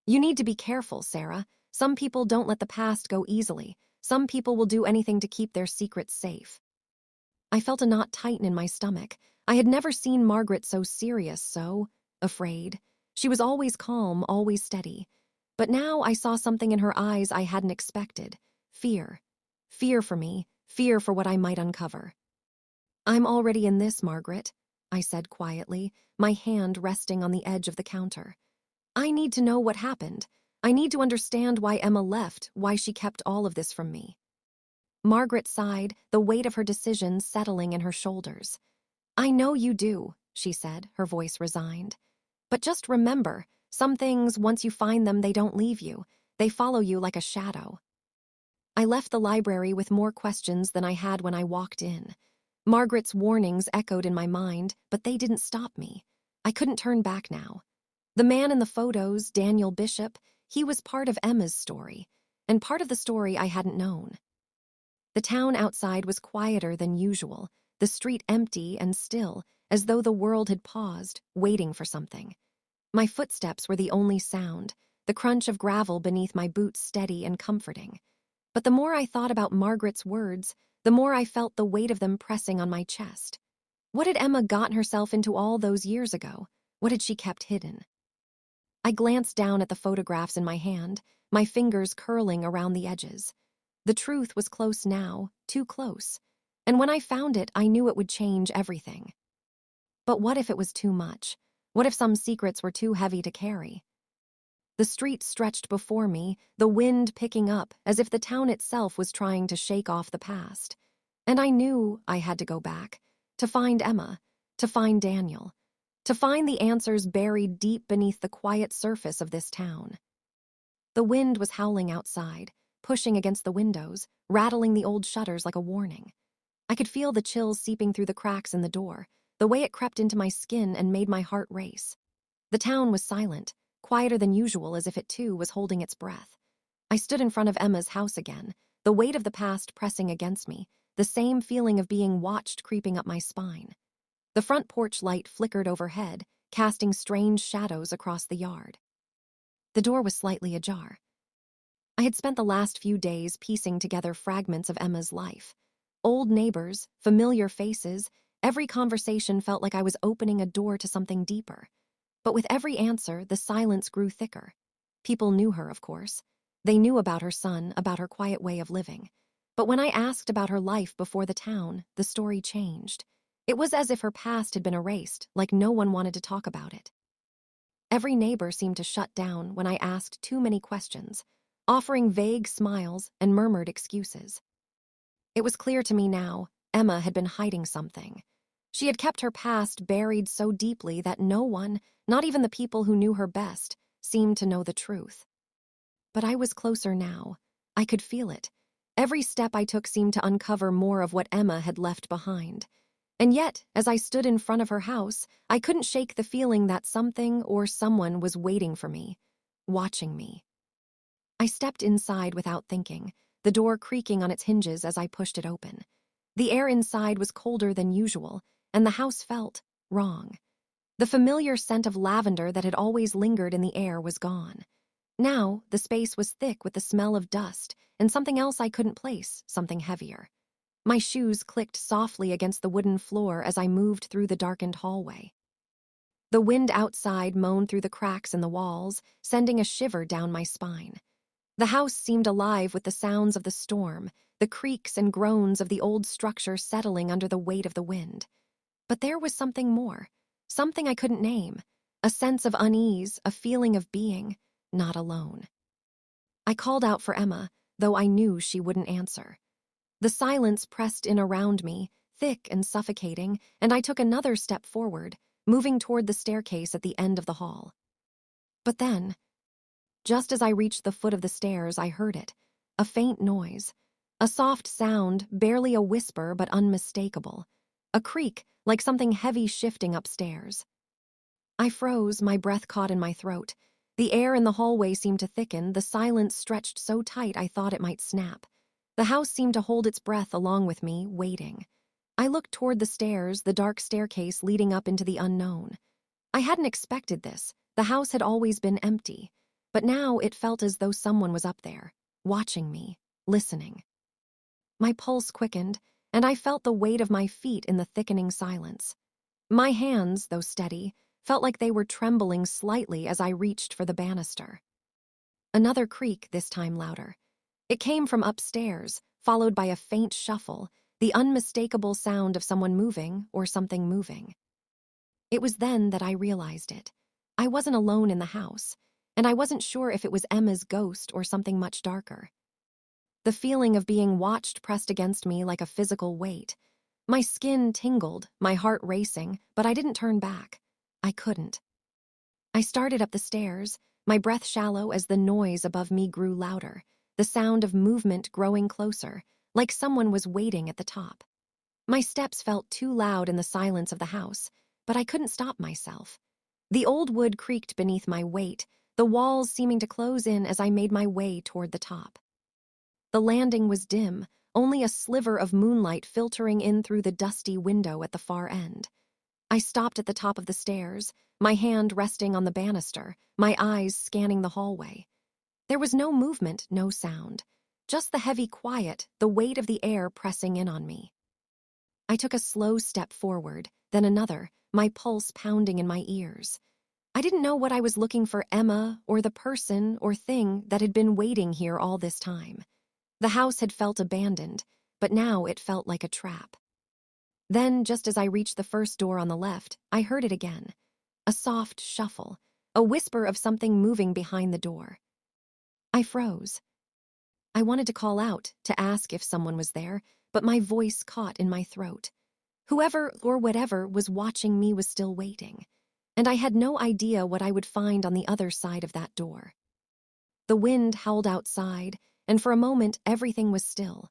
"You need to be careful, Sarah. Some people don't let the past go easily. Some people will do anything to keep their secrets safe." I felt a knot tighten in my stomach. I had never seen Margaret so serious, so afraid. She was always calm, always steady. But now I saw something in her eyes I hadn't expected. Fear. Fear for me, fear for what I might uncover. "I'm already in this, Margaret," I said quietly, my hand resting on the edge of the counter. "I need to know what happened. I need to understand why Emma left, why she kept all of this from me." Margaret sighed, the weight of her decision settling in her shoulders. "I know you do," she said, her voice resigned. "But just remember, some things, once you find them, they don't leave you. They follow you like a shadow." I left the library with more questions than I had when I walked in. Margaret's warnings echoed in my mind, but they didn't stop me. I couldn't turn back now. The man in the photos, Daniel Bishop, he was part of Emma's story, and part of the story I hadn't known. The town outside was quieter than usual, the street empty and still, as though the world had paused, waiting for something. My footsteps were the only sound, the crunch of gravel beneath my boots steady and comforting. But the more I thought about Margaret's words, the more I felt the weight of them pressing on my chest. What had Emma gotten herself into all those years ago? What had she kept hidden? I glanced down at the photographs in my hand, my fingers curling around the edges. The truth was close now, too close. And when I found it, I knew it would change everything. But what if it was too much? What if some secrets were too heavy to carry? The street stretched before me, the wind picking up, as if the town itself was trying to shake off the past. And I knew I had to go back, to find Emma, to find Daniel, to find the answers buried deep beneath the quiet surface of this town. The wind was howling outside, pushing against the windows, rattling the old shutters like a warning. I could feel the chills seeping through the cracks in the door, the way it crept into my skin and made my heart race. The town was silent, quieter than usual, as if it too was holding its breath. I stood in front of Emma's house again, the weight of the past pressing against me, the same feeling of being watched creeping up my spine. The front porch light flickered overhead, casting strange shadows across the yard. The door was slightly ajar. I had spent the last few days piecing together fragments of Emma's life. Old neighbors, familiar faces, every conversation felt like I was opening a door to something deeper. But with every answer, the silence grew thicker. People knew her, of course. They knew about her son, about her quiet way of living. But when I asked about her life before the town, the story changed. It was as if her past had been erased, like no one wanted to talk about it. Every neighbor seemed to shut down when I asked too many questions, offering vague smiles and murmured excuses. It was clear to me now, Emma had been hiding something. She had kept her past buried so deeply that no one, not even the people who knew her best, seemed to know the truth. But I was closer now. I could feel it. Every step I took seemed to uncover more of what Emma had left behind. And yet, as I stood in front of her house, I couldn't shake the feeling that something or someone was waiting for me, watching me. I stepped inside without thinking, the door creaking on its hinges as I pushed it open. The air inside was colder than usual, and the house felt wrong. The familiar scent of lavender that had always lingered in the air was gone. Now, the space was thick with the smell of dust and something else I couldn't place, something heavier. My shoes clicked softly against the wooden floor as I moved through the darkened hallway. The wind outside moaned through the cracks in the walls, sending a shiver down my spine. The house seemed alive with the sounds of the storm, the creaks and groans of the old structure settling under the weight of the wind. But there was something more, something I couldn't name, a sense of unease, a feeling of being not alone. I called out for Emma, though I knew she wouldn't answer. The silence pressed in around me, thick and suffocating, and I took another step forward, moving toward the staircase at the end of the hall. But then, just as I reached the foot of the stairs, I heard it, a faint noise, a soft sound, barely a whisper but unmistakable, a creak like something heavy shifting upstairs. I froze, my breath caught in my throat. The air in the hallway seemed to thicken, the silence stretched so tight I thought it might snap. The house seemed to hold its breath along with me, waiting. I looked toward the stairs, the dark staircase leading up into the unknown. I hadn't expected this. The house had always been empty. But now it felt as though someone was up there, watching me, listening. My pulse quickened, and I felt the weight of my feet in the thickening silence. My hands, though steady, felt like they were trembling slightly as I reached for the banister. Another creak, this time louder. It came from upstairs, followed by a faint shuffle, the unmistakable sound of someone moving or something moving. It was then that I realized it. I wasn't alone in the house, and I wasn't sure if it was Emma's ghost or something much darker. The feeling of being watched pressed against me like a physical weight. My skin tingled, my heart racing, but I didn't turn back. I couldn't. I started up the stairs, my breath shallow as the noise above me grew louder, the sound of movement growing closer, like someone was waiting at the top. My steps felt too loud in the silence of the house, but I couldn't stop myself. The old wood creaked beneath my weight, the walls seeming to close in as I made my way toward the top. The landing was dim, only a sliver of moonlight filtering in through the dusty window at the far end. I stopped at the top of the stairs, my hand resting on the banister, my eyes scanning the hallway. There was no movement, no sound, just the heavy quiet, the weight of the air pressing in on me. I took a slow step forward, then another, my pulse pounding in my ears. I didn't know what I was looking for, Emma or the person or thing that had been waiting here all this time. The house had felt abandoned, but now it felt like a trap. Then, just as I reached the first door on the left, I heard it again. A soft shuffle, a whisper of something moving behind the door. I froze. I wanted to call out, to ask if someone was there, but my voice caught in my throat. Whoever or whatever was watching me was still waiting, and I had no idea what I would find on the other side of that door. The wind howled outside, and for a moment everything was still.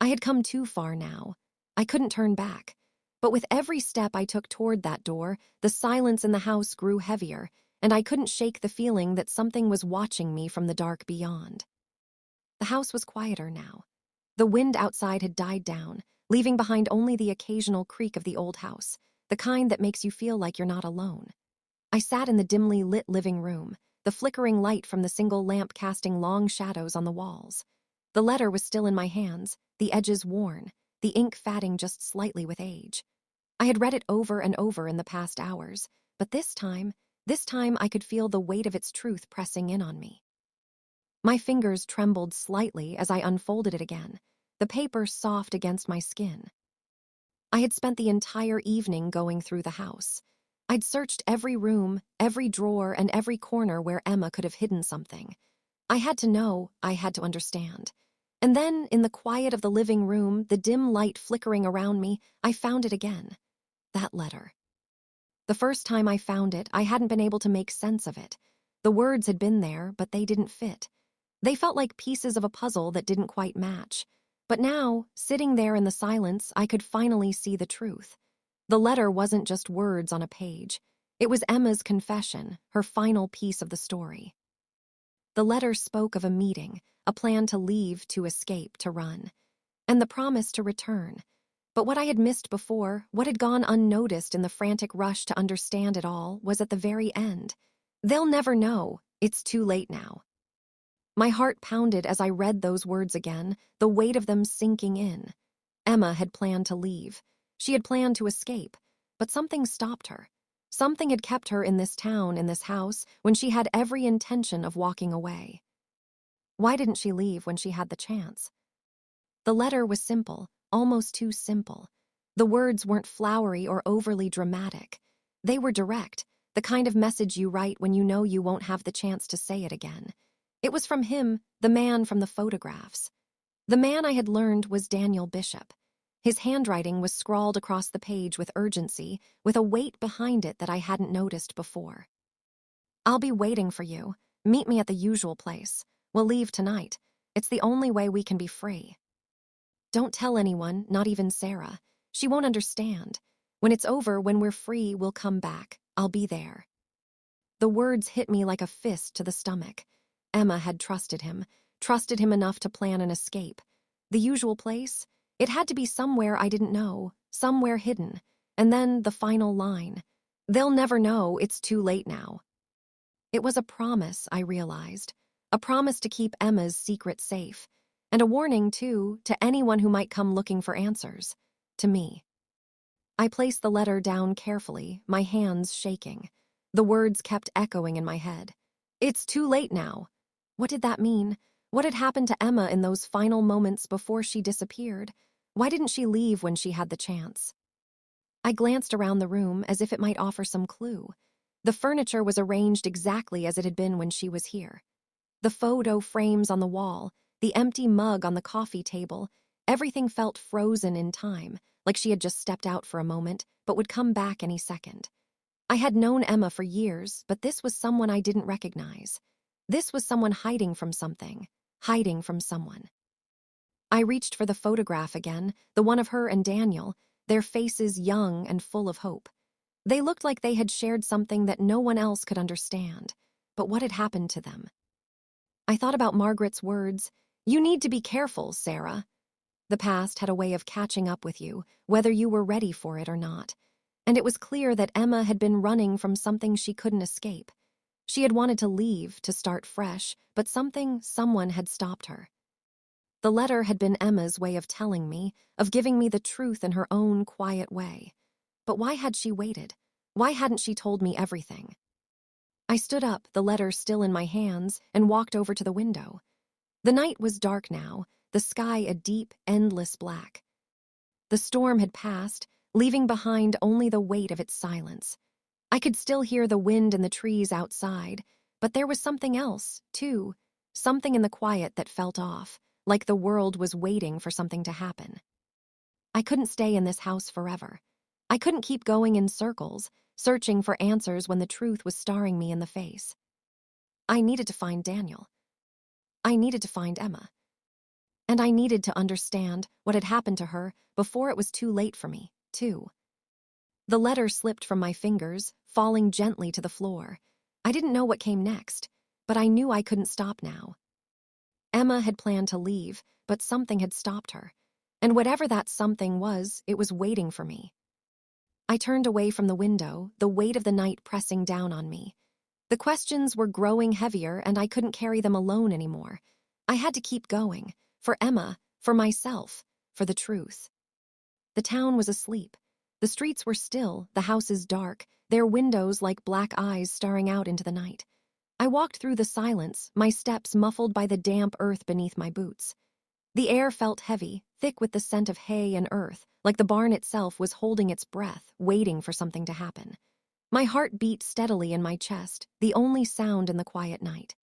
I had come too far now. I couldn't turn back. But with every step I took toward that door, the silence in the house grew heavier, and I couldn't shake the feeling that something was watching me from the dark beyond. The house was quieter now. The wind outside had died down, leaving behind only the occasional creak of the old house, the kind that makes you feel like you're not alone. I sat in the dimly lit living room, the flickering light from the single lamp casting long shadows on the walls. The letter was still in my hands, the edges worn, the ink fading just slightly with age. I had read it over and over in the past hours, but this time I could feel the weight of its truth pressing in on me. My fingers trembled slightly as I unfolded it again, the paper soft against my skin. I had spent the entire evening going through the house. I'd searched every room, every drawer, and every corner where Emma could have hidden something. I had to know, I had to understand. And then, in the quiet of the living room, the dim light flickering around me, I found it again. That letter. The first time I found it, I hadn't been able to make sense of it. The words had been there, but they didn't fit. They felt like pieces of a puzzle that didn't quite match. But now, sitting there in the silence, I could finally see the truth. The letter wasn't just words on a page. It was Emma's confession, her final piece of the story. The letter spoke of a meeting, a plan to leave, to escape, to run, and the promise to return. But what I had missed before, what had gone unnoticed in the frantic rush to understand it all, was at the very end. They'll never know. It's too late now. My heart pounded as I read those words again, the weight of them sinking in. Emma had planned to leave. She had planned to escape, but something stopped her. Something had kept her in this town, in this house, when she had every intention of walking away. Why didn't she leave when she had the chance? The letter was simple, almost too simple. The words weren't flowery or overly dramatic. They were direct, the kind of message you write when you know you won't have the chance to say it again. It was from him, the man from the photographs. The man I had learned was Daniel Bishop. His handwriting was scrawled across the page with urgency, with a weight behind it that I hadn't noticed before. I'll be waiting for you. Meet me at the usual place. We'll leave tonight. It's the only way we can be free. Don't tell anyone, not even Sarah. She won't understand. When it's over, when we're free, we'll come back. I'll be there. The words hit me like a fist to the stomach. Emma had trusted him enough to plan an escape. The usual place? It had to be somewhere I didn't know, somewhere hidden. And then the final line. They'll never know, it's too late now. It was a promise, I realized. A promise to keep Emma's secret safe. And a warning, too, to anyone who might come looking for answers. To me. I placed the letter down carefully, my hands shaking. The words kept echoing in my head. It's too late now. What did that mean? What had happened to Emma in those final moments before she disappeared? Why didn't she leave when she had the chance? I glanced around the room as if it might offer some clue. The furniture was arranged exactly as it had been when she was here. The photo frames on the wall, the empty mug on the coffee table, everything felt frozen in time, like she had just stepped out for a moment, but would come back any second. I had known Emma for years, but this was someone I didn't recognize. This was someone hiding from something, hiding from someone. I reached for the photograph again, the one of her and Daniel, their faces young and full of hope. They looked like they had shared something that no one else could understand. But what had happened to them? I thought about Margaret's words, "You need to be careful, Sarah." The past had a way of catching up with you, whether you were ready for it or not. And it was clear that Emma had been running from something she couldn't escape. She had wanted to leave, to start fresh, but someone had stopped her. The letter had been Emma's way of telling me, of giving me the truth in her own quiet way. But why had she waited? Why hadn't she told me everything? I stood up, the letter still in my hands, and walked over to the window. The night was dark now, the sky a deep, endless black. The storm had passed, leaving behind only the weight of its silence. I could still hear the wind in the trees outside, but there was something else, too, something in the quiet that felt off, like the world was waiting for something to happen. I couldn't stay in this house forever. I couldn't keep going in circles, searching for answers when the truth was staring me in the face. I needed to find Daniel. I needed to find Emma. And I needed to understand what had happened to her before it was too late for me, too. The letter slipped from my fingers, falling gently to the floor. I didn't know what came next, but I knew I couldn't stop now. Emma had planned to leave, but something had stopped her. And whatever that something was, it was waiting for me. I turned away from the window, the weight of the night pressing down on me. The questions were growing heavier, and I couldn't carry them alone anymore. I had to keep going. For Emma, for myself, for the truth. The town was asleep. The streets were still, the houses dark, their windows like black eyes staring out into the night. I walked through the silence, my steps muffled by the damp earth beneath my boots. The air felt heavy, thick with the scent of hay and earth, like the barn itself was holding its breath, waiting for something to happen. My heart beat steadily in my chest, the only sound in the quiet night.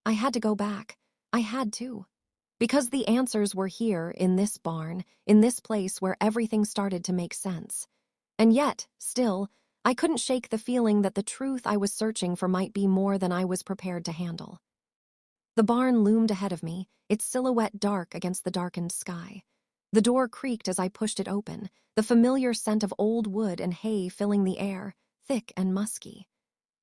I had to go back. I had to. Because the answers were here, in this barn, in this place where everything started to make sense. And yet, still, I couldn't shake the feeling that the truth I was searching for might be more than I was prepared to handle. The barn loomed ahead of me, its silhouette dark against the darkened sky. The door creaked as I pushed it open, the familiar scent of old wood and hay filling the air, thick and musky.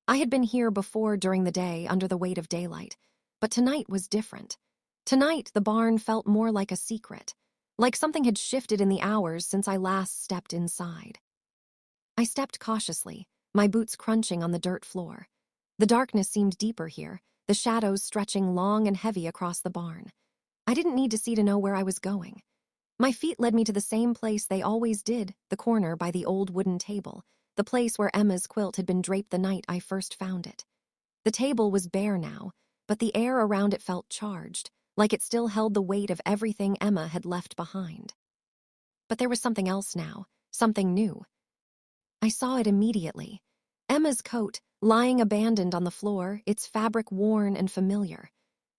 I had been here before during the day under the weight of daylight, but tonight was different. Tonight, the barn felt more like a secret, like something had shifted in the hours since I last stepped inside. I stepped cautiously, my boots crunching on the dirt floor. The darkness seemed deeper here, the shadows stretching long and heavy across the barn. I didn't need to see to know where I was going. My feet led me to the same place they always did, the corner by the old wooden table, the place where Emma's quilt had been draped the night I first found it. The table was bare now, but the air around it felt charged, like it still held the weight of everything Emma had left behind. But there was something else now, something new. I saw it immediately. Emma's coat, lying abandoned on the floor, its fabric worn and familiar.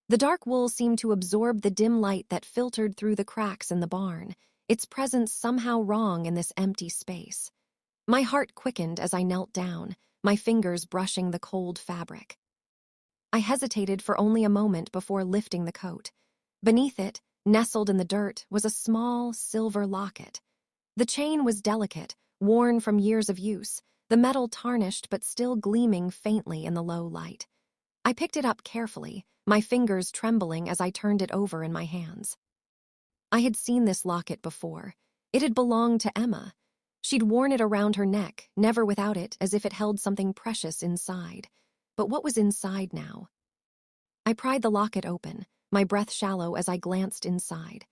The dark wool seemed to absorb the dim light that filtered through the cracks in the barn, its presence somehow wrong in this empty space. My heart quickened as I knelt down, my fingers brushing the cold fabric. I hesitated for only a moment before lifting the coat. Beneath it, nestled in the dirt, was a small, silver locket. The chain was delicate, worn from years of use, the metal tarnished but still gleaming faintly in the low light. I picked it up carefully, my fingers trembling as I turned it over in my hands. I had seen this locket before. It had belonged to Emma. She'd worn it around her neck, never without it, as if it held something precious inside. But what was inside now? I pried the locket open, my breath shallow as I glanced inside.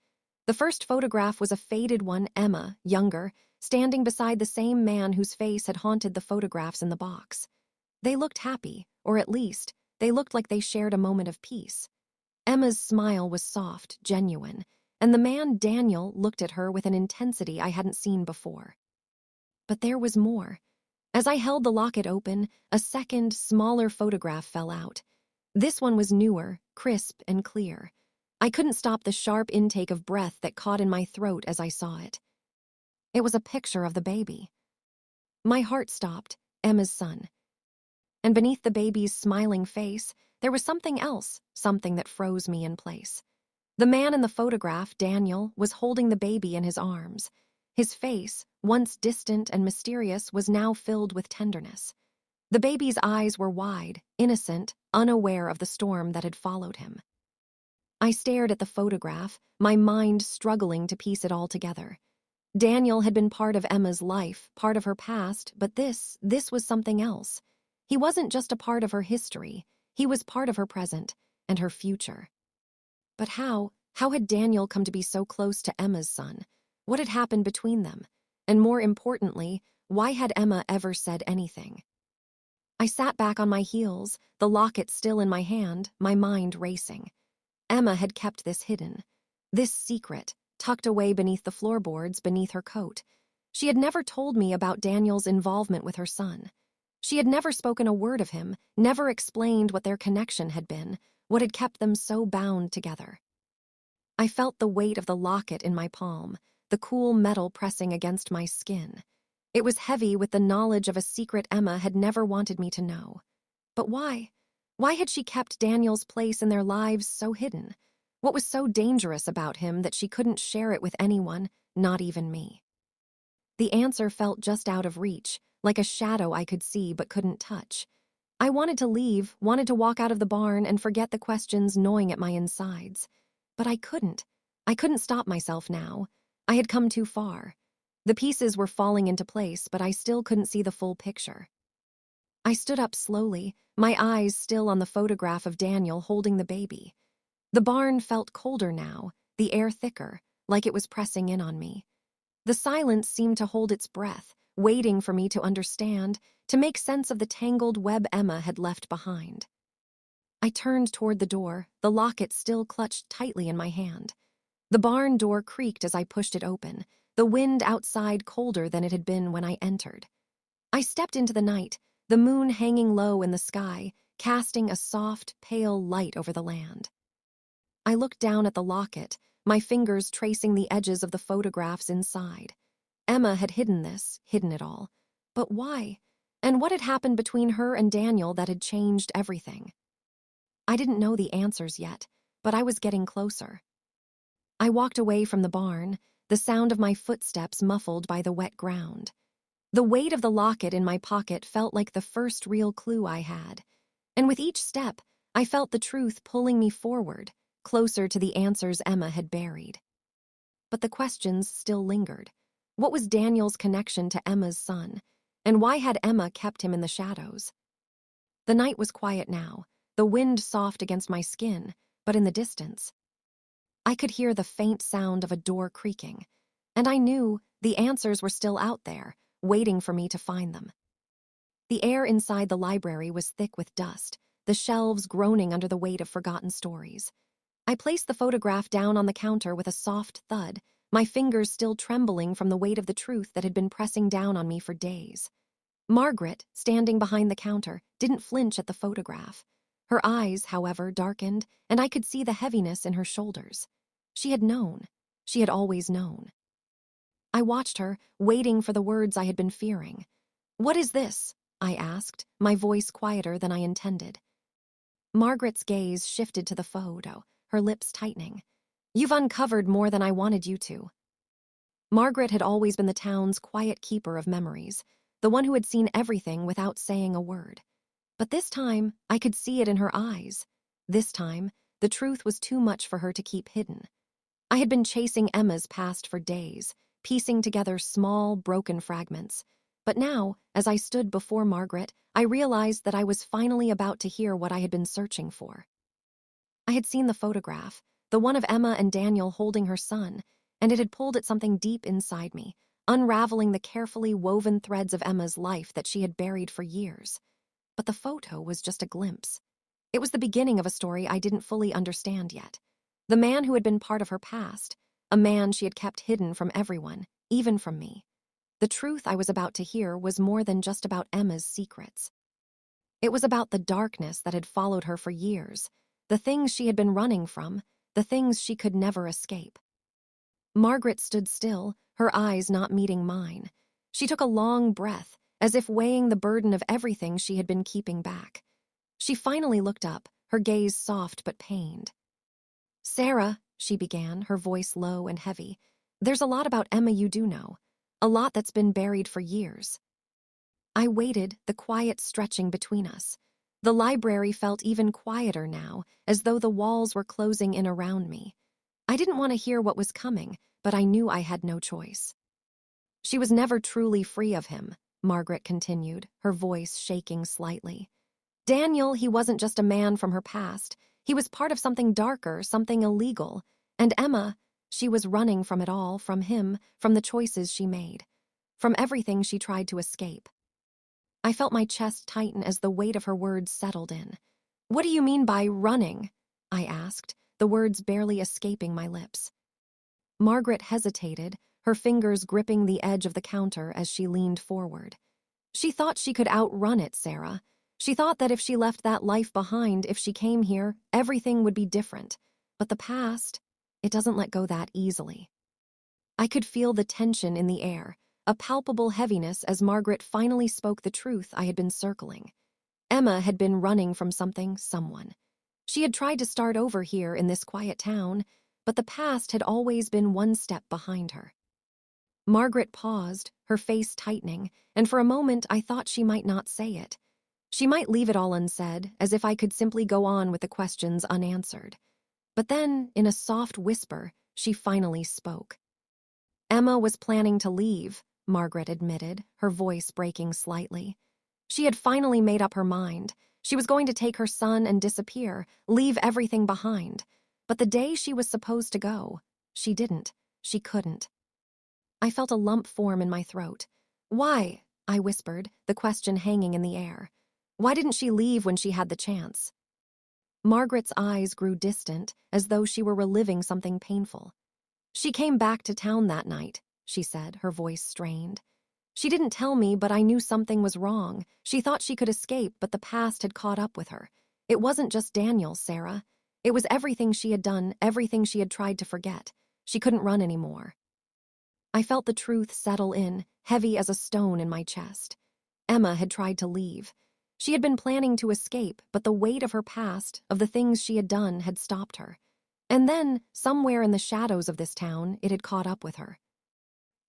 The first photograph was a faded one, Emma, younger, standing beside the same man whose face had haunted the photographs in the box. They looked happy, or at least, they looked like they shared a moment of peace. Emma's smile was soft, genuine, and the man, Daniel, looked at her with an intensity I hadn't seen before. But there was more. As I held the locket open, a second, smaller photograph fell out. This one was newer, crisp and clear. I couldn't stop the sharp intake of breath that caught in my throat as I saw it. It was a picture of the baby. My heart stopped, Emma's son. And beneath the baby's smiling face, there was something else, something that froze me in place. The man in the photograph, Daniel, was holding the baby in his arms. His face, once distant and mysterious, was now filled with tenderness. The baby's eyes were wide, innocent, unaware of the storm that had followed him. I stared at the photograph, my mind struggling to piece it all together. Daniel had been part of Emma's life, part of her past, but this was something else. He wasn't just a part of her history, he was part of her present and her future. But how had Daniel come to be so close to Emma's son? What had happened between them? And more importantly, why had Emma ever said anything? I sat back on my heels, the locket still in my hand, my mind racing. Emma had kept this hidden. This secret, tucked away beneath the floorboards, beneath her coat. She had never told me about Daniel's involvement with her son. She had never spoken a word of him, never explained what their connection had been, what had kept them so bound together. I felt the weight of the locket in my palm, the cool metal pressing against my skin. It was heavy with the knowledge of a secret Emma had never wanted me to know. But why? Why had she kept Daniel's place in their lives so hidden? What was so dangerous about him that she couldn't share it with anyone, not even me? The answer felt just out of reach, like a shadow I could see but couldn't touch. I wanted to leave, wanted to walk out of the barn and forget the questions gnawing at my insides. But I couldn't. I couldn't stop myself now. I had come too far. The pieces were falling into place, but I still couldn't see the full picture. I stood up slowly, my eyes still on the photograph of Daniel holding the baby. The barn felt colder now, the air thicker, like it was pressing in on me. The silence seemed to hold its breath, waiting for me to understand, to make sense of the tangled web Emma had left behind. I turned toward the door, the locket still clutched tightly in my hand. The barn door creaked as I pushed it open, the wind outside colder than it had been when I entered. I stepped into the night, the moon hanging low in the sky, casting a soft, pale light over the land. I looked down at the locket, my fingers tracing the edges of the photographs inside. Emma had hidden it all. But why? And what had happened between her and Daniel that had changed everything? I didn't know the answers yet, but I was getting closer. I walked away from the barn, the sound of my footsteps muffled by the wet ground. The weight of the locket in my pocket felt like the first real clue I had. And with each step, I felt the truth pulling me forward, closer to the answers Emma had buried. But the questions still lingered. What was Daniel's connection to Emma's son? And why had Emma kept him in the shadows? The night was quiet now, the wind soft against my skin, but in the distance, I could hear the faint sound of a door creaking, and I knew the answers were still out there, waiting for me to find them. The air inside the library was thick with dust, the shelves groaning under the weight of forgotten stories. I placed the photograph down on the counter with a soft thud, my fingers still trembling from the weight of the truth that had been pressing down on me for days. Margaret, standing behind the counter, didn't flinch at the photograph. Her eyes, however, darkened, and I could see the heaviness in her shoulders. She had known. She had always known. I watched her, waiting for the words I had been fearing. "What is this?" I asked, my voice quieter than I intended. Margaret's gaze shifted to the photo, her lips tightening. "You've uncovered more than I wanted you to." Margaret had always been the town's quiet keeper of memories, the one who had seen everything without saying a word. But this time, I could see it in her eyes. This time, the truth was too much for her to keep hidden. I had been chasing Emma's past for days, piecing together small, broken fragments. But now, as I stood before Margaret, I realized that I was finally about to hear what I had been searching for. I had seen the photograph, the one of Emma and Daniel holding her son, and it had pulled at something deep inside me, unraveling the carefully woven threads of Emma's life that she had buried for years. But the photo was just a glimpse. It was the beginning of a story I didn't fully understand yet. The man who had been part of her past, a man she had kept hidden from everyone, even from me. The truth I was about to hear was more than just about Emma's secrets. It was about the darkness that had followed her for years, the things she had been running from, the things she could never escape. Margaret stood still, her eyes not meeting mine. She took a long breath, as if weighing the burden of everything she had been keeping back. She finally looked up, her gaze soft but pained. "Sarah," she began, her voice low and heavy, "there's a lot about Emma you do know. A lot that's been buried for years." I waited, the quiet stretching between us. The library felt even quieter now, as though the walls were closing in around me. I didn't want to hear what was coming, but I knew I had no choice. "She was never truly free of him," Margaret continued, her voice shaking slightly. "Daniel, he wasn't just a man from her past. He was part of something darker, something illegal. And Emma, she was running from it all, from him, from the choices she made, from everything she tried to escape." I felt my chest tighten as the weight of her words settled in. "What do you mean by running?" I asked, the words barely escaping my lips. Margaret hesitated, her fingers gripping the edge of the counter as she leaned forward. "She thought she could outrun it, Sarah. She thought that if she left that life behind, if she came here, everything would be different. But the past, it doesn't let go that easily." I could feel the tension in the air, a palpable heaviness as Margaret finally spoke the truth I had been circling. Emma had been running from something, someone. She had tried to start over here in this quiet town, but the past had always been one step behind her. Margaret paused, her face tightening, and for a moment I thought she might not say it. She might leave it all unsaid, as if I could simply go on with the questions unanswered. But then, in a soft whisper, she finally spoke. "Emma was planning to leave," Margaret admitted, her voice breaking slightly. She had finally made up her mind. She was going to take her son and disappear, leave everything behind. But the day she was supposed to go, she didn't. She couldn't. I felt a lump form in my throat. Why? I whispered, the question hanging in the air. Why didn't she leave when she had the chance? Margaret's eyes grew distant, as though she were reliving something painful. She came back to town that night, she said, her voice strained. She didn't tell me, but I knew something was wrong. She thought she could escape, but the past had caught up with her. It wasn't just Daniel, Sarah. It was everything she had done, everything she had tried to forget. She couldn't run anymore. I felt the truth settle in, heavy as a stone in my chest. Emma had tried to leave. She had been planning to escape, but the weight of her past, of the things she had done, had stopped her. And then, somewhere in the shadows of this town, it had caught up with her.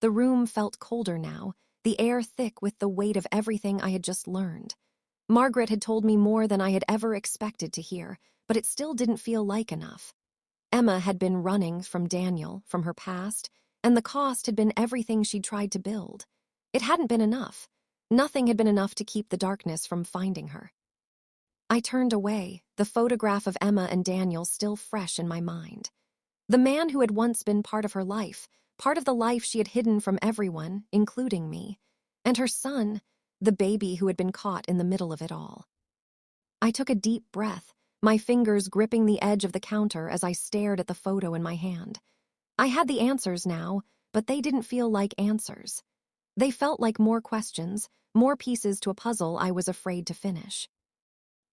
The room felt colder now, the air thick with the weight of everything I had just learned. Margaret had told me more than I had ever expected to hear, but it still didn't feel like enough. Emma had been running from Daniel, from her past, and the cost had been everything she'd tried to build. It hadn't been enough. Nothing had been enough to keep the darkness from finding her. I turned away, the photograph of Emma and Daniel still fresh in my mind. The man who had once been part of her life, part of the life she had hidden from everyone, including me, and her son, the baby who had been caught in the middle of it all. I took a deep breath, my fingers gripping the edge of the counter as I stared at the photo in my hand. I had the answers now, but they didn't feel like answers. They felt like more questions, more pieces to a puzzle I was afraid to finish.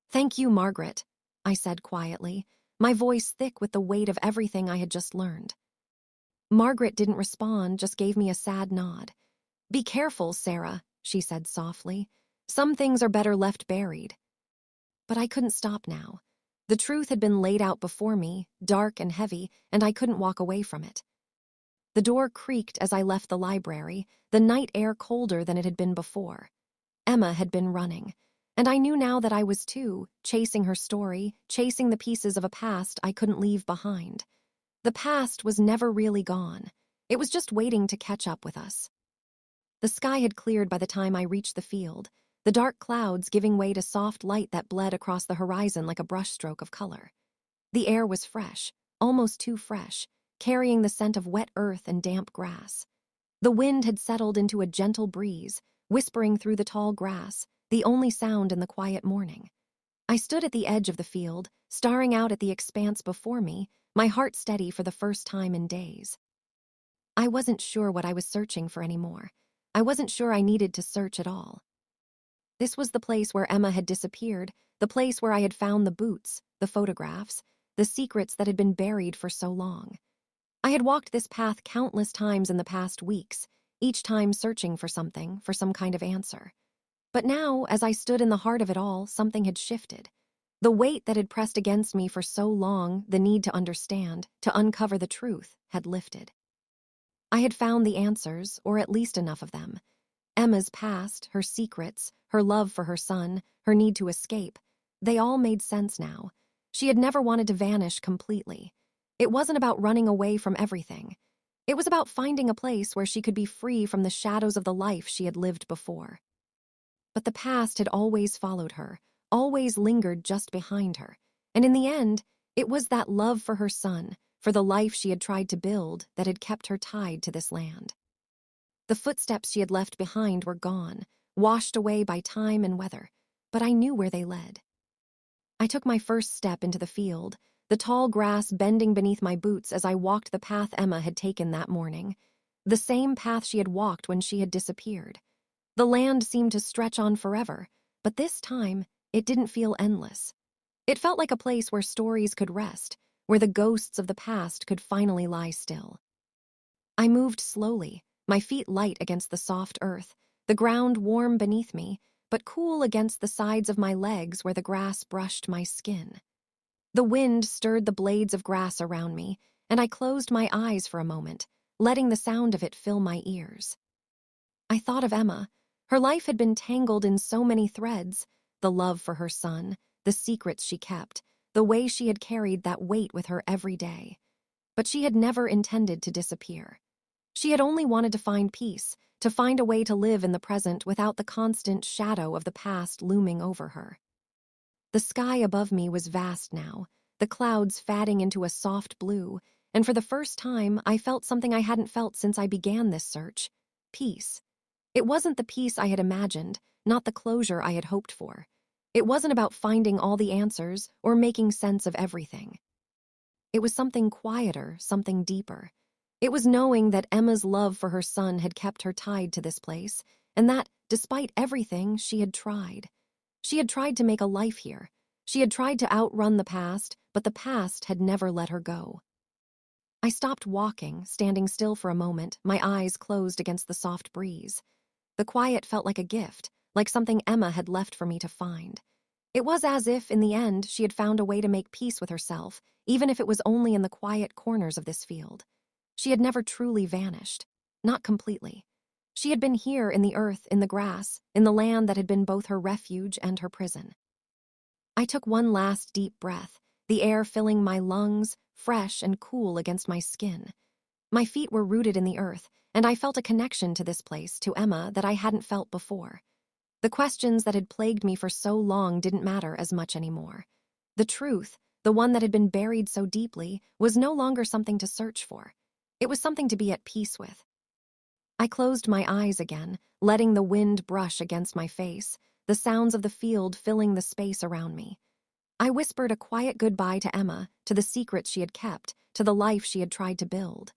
"Thank you, Margaret," I said quietly, my voice thick with the weight of everything I had just learned. Margaret didn't respond, just gave me a sad nod. "Be careful, Sarah," she said softly. "Some things are better left buried." But I couldn't stop now. The truth had been laid out before me, dark and heavy, and I couldn't walk away from it. The door creaked as I left the library, the night air colder than it had been before. Emma had been running, and I knew now that I was too, chasing her story, chasing the pieces of a past I couldn't leave behind. The past was never really gone. It was just waiting to catch up with us. The sky had cleared by the time I reached the field, the dark clouds giving way to soft light that bled across the horizon like a brushstroke of color. The air was fresh, almost too fresh, carrying the scent of wet earth and damp grass. The wind had settled into a gentle breeze, whispering through the tall grass, the only sound in the quiet morning. I stood at the edge of the field, staring out at the expanse before me, my heart steady for the first time in days. I wasn't sure what I was searching for anymore. I wasn't sure I needed to search at all. This was the place where Emma had disappeared, the place where I had found the boots, the photographs, the secrets that had been buried for so long. I had walked this path countless times in the past weeks, each time searching for something, for some kind of answer. But now, as I stood in the heart of it all, something had shifted. The weight that had pressed against me for so long, the need to understand, to uncover the truth, had lifted. I had found the answers, or at least enough of them. Emma's past, her secrets, her love for her son, her need to escape, they all made sense now. She had never wanted to vanish completely. It wasn't about running away from everything. It was about finding a place where she could be free from the shadows of the life she had lived before. But the past had always followed her, always lingered just behind her. And in the end, it was that love for her son, for the life she had tried to build, that had kept her tied to this land. The footsteps she had left behind were gone, washed away by time and weather, but I knew where they led. I took my first step into the field, the tall grass bending beneath my boots as I walked the path Emma had taken that morning, the same path she had walked when she had disappeared. The land seemed to stretch on forever, but this time, it didn't feel endless. It felt like a place where stories could rest, where the ghosts of the past could finally lie still. I moved slowly, my feet light against the soft earth, the ground warm beneath me, but cool against the sides of my legs where the grass brushed my skin. The wind stirred the blades of grass around me, and I closed my eyes for a moment, letting the sound of it fill my ears. I thought of Emma. Her life had been tangled in so many threads, the love for her son, the secrets she kept, the way she had carried that weight with her every day. But she had never intended to disappear. She had only wanted to find peace, to find a way to live in the present without the constant shadow of the past looming over her. The sky above me was vast now, the clouds fading into a soft blue, and for the first time I felt something I hadn't felt since I began this search: peace. It wasn't the peace I had imagined, not the closure I had hoped for. It wasn't about finding all the answers or making sense of everything. It was something quieter, something deeper. It was knowing that Emma's love for her son had kept her tied to this place, and that, despite everything, she had tried. She had tried to make a life here. She had tried to outrun the past, but the past had never let her go. I stopped walking, standing still for a moment, my eyes closed against the soft breeze. The quiet felt like a gift, like something Emma had left for me to find. It was as if, in the end, she had found a way to make peace with herself, even if it was only in the quiet corners of this field. She had never truly vanished. Not completely. She had been here in the earth, in the grass, in the land that had been both her refuge and her prison. I took one last deep breath, the air filling my lungs, fresh and cool against my skin. My feet were rooted in the earth, and I felt a connection to this place, to Emma, that I hadn't felt before. The questions that had plagued me for so long didn't matter as much anymore. The truth, the one that had been buried so deeply, was no longer something to search for. It was something to be at peace with. I closed my eyes again, letting the wind brush against my face, the sounds of the field filling the space around me. I whispered a quiet goodbye to Emma, to the secrets she had kept, to the life she had tried to build.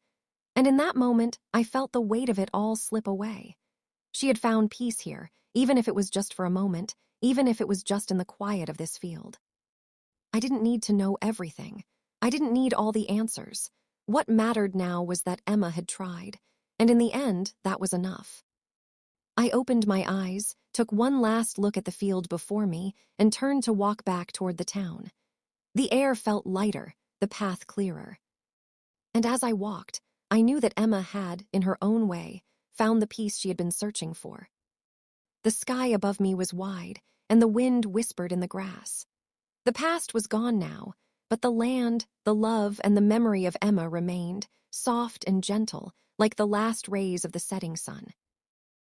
And in that moment, I felt the weight of it all slip away. She had found peace here, even if it was just for a moment, even if it was just in the quiet of this field. I didn't need to know everything. I didn't need all the answers. What mattered now was that Emma had tried, and in the end, that was enough. I opened my eyes, took one last look at the field before me, and turned to walk back toward the town. The air felt lighter, the path clearer. And as I walked, I knew that Emma had, in her own way, found the peace she had been searching for. The sky above me was wide, and the wind whispered in the grass. The past was gone now, but the land, the love, and the memory of Emma remained, soft and gentle, like the last rays of the setting sun.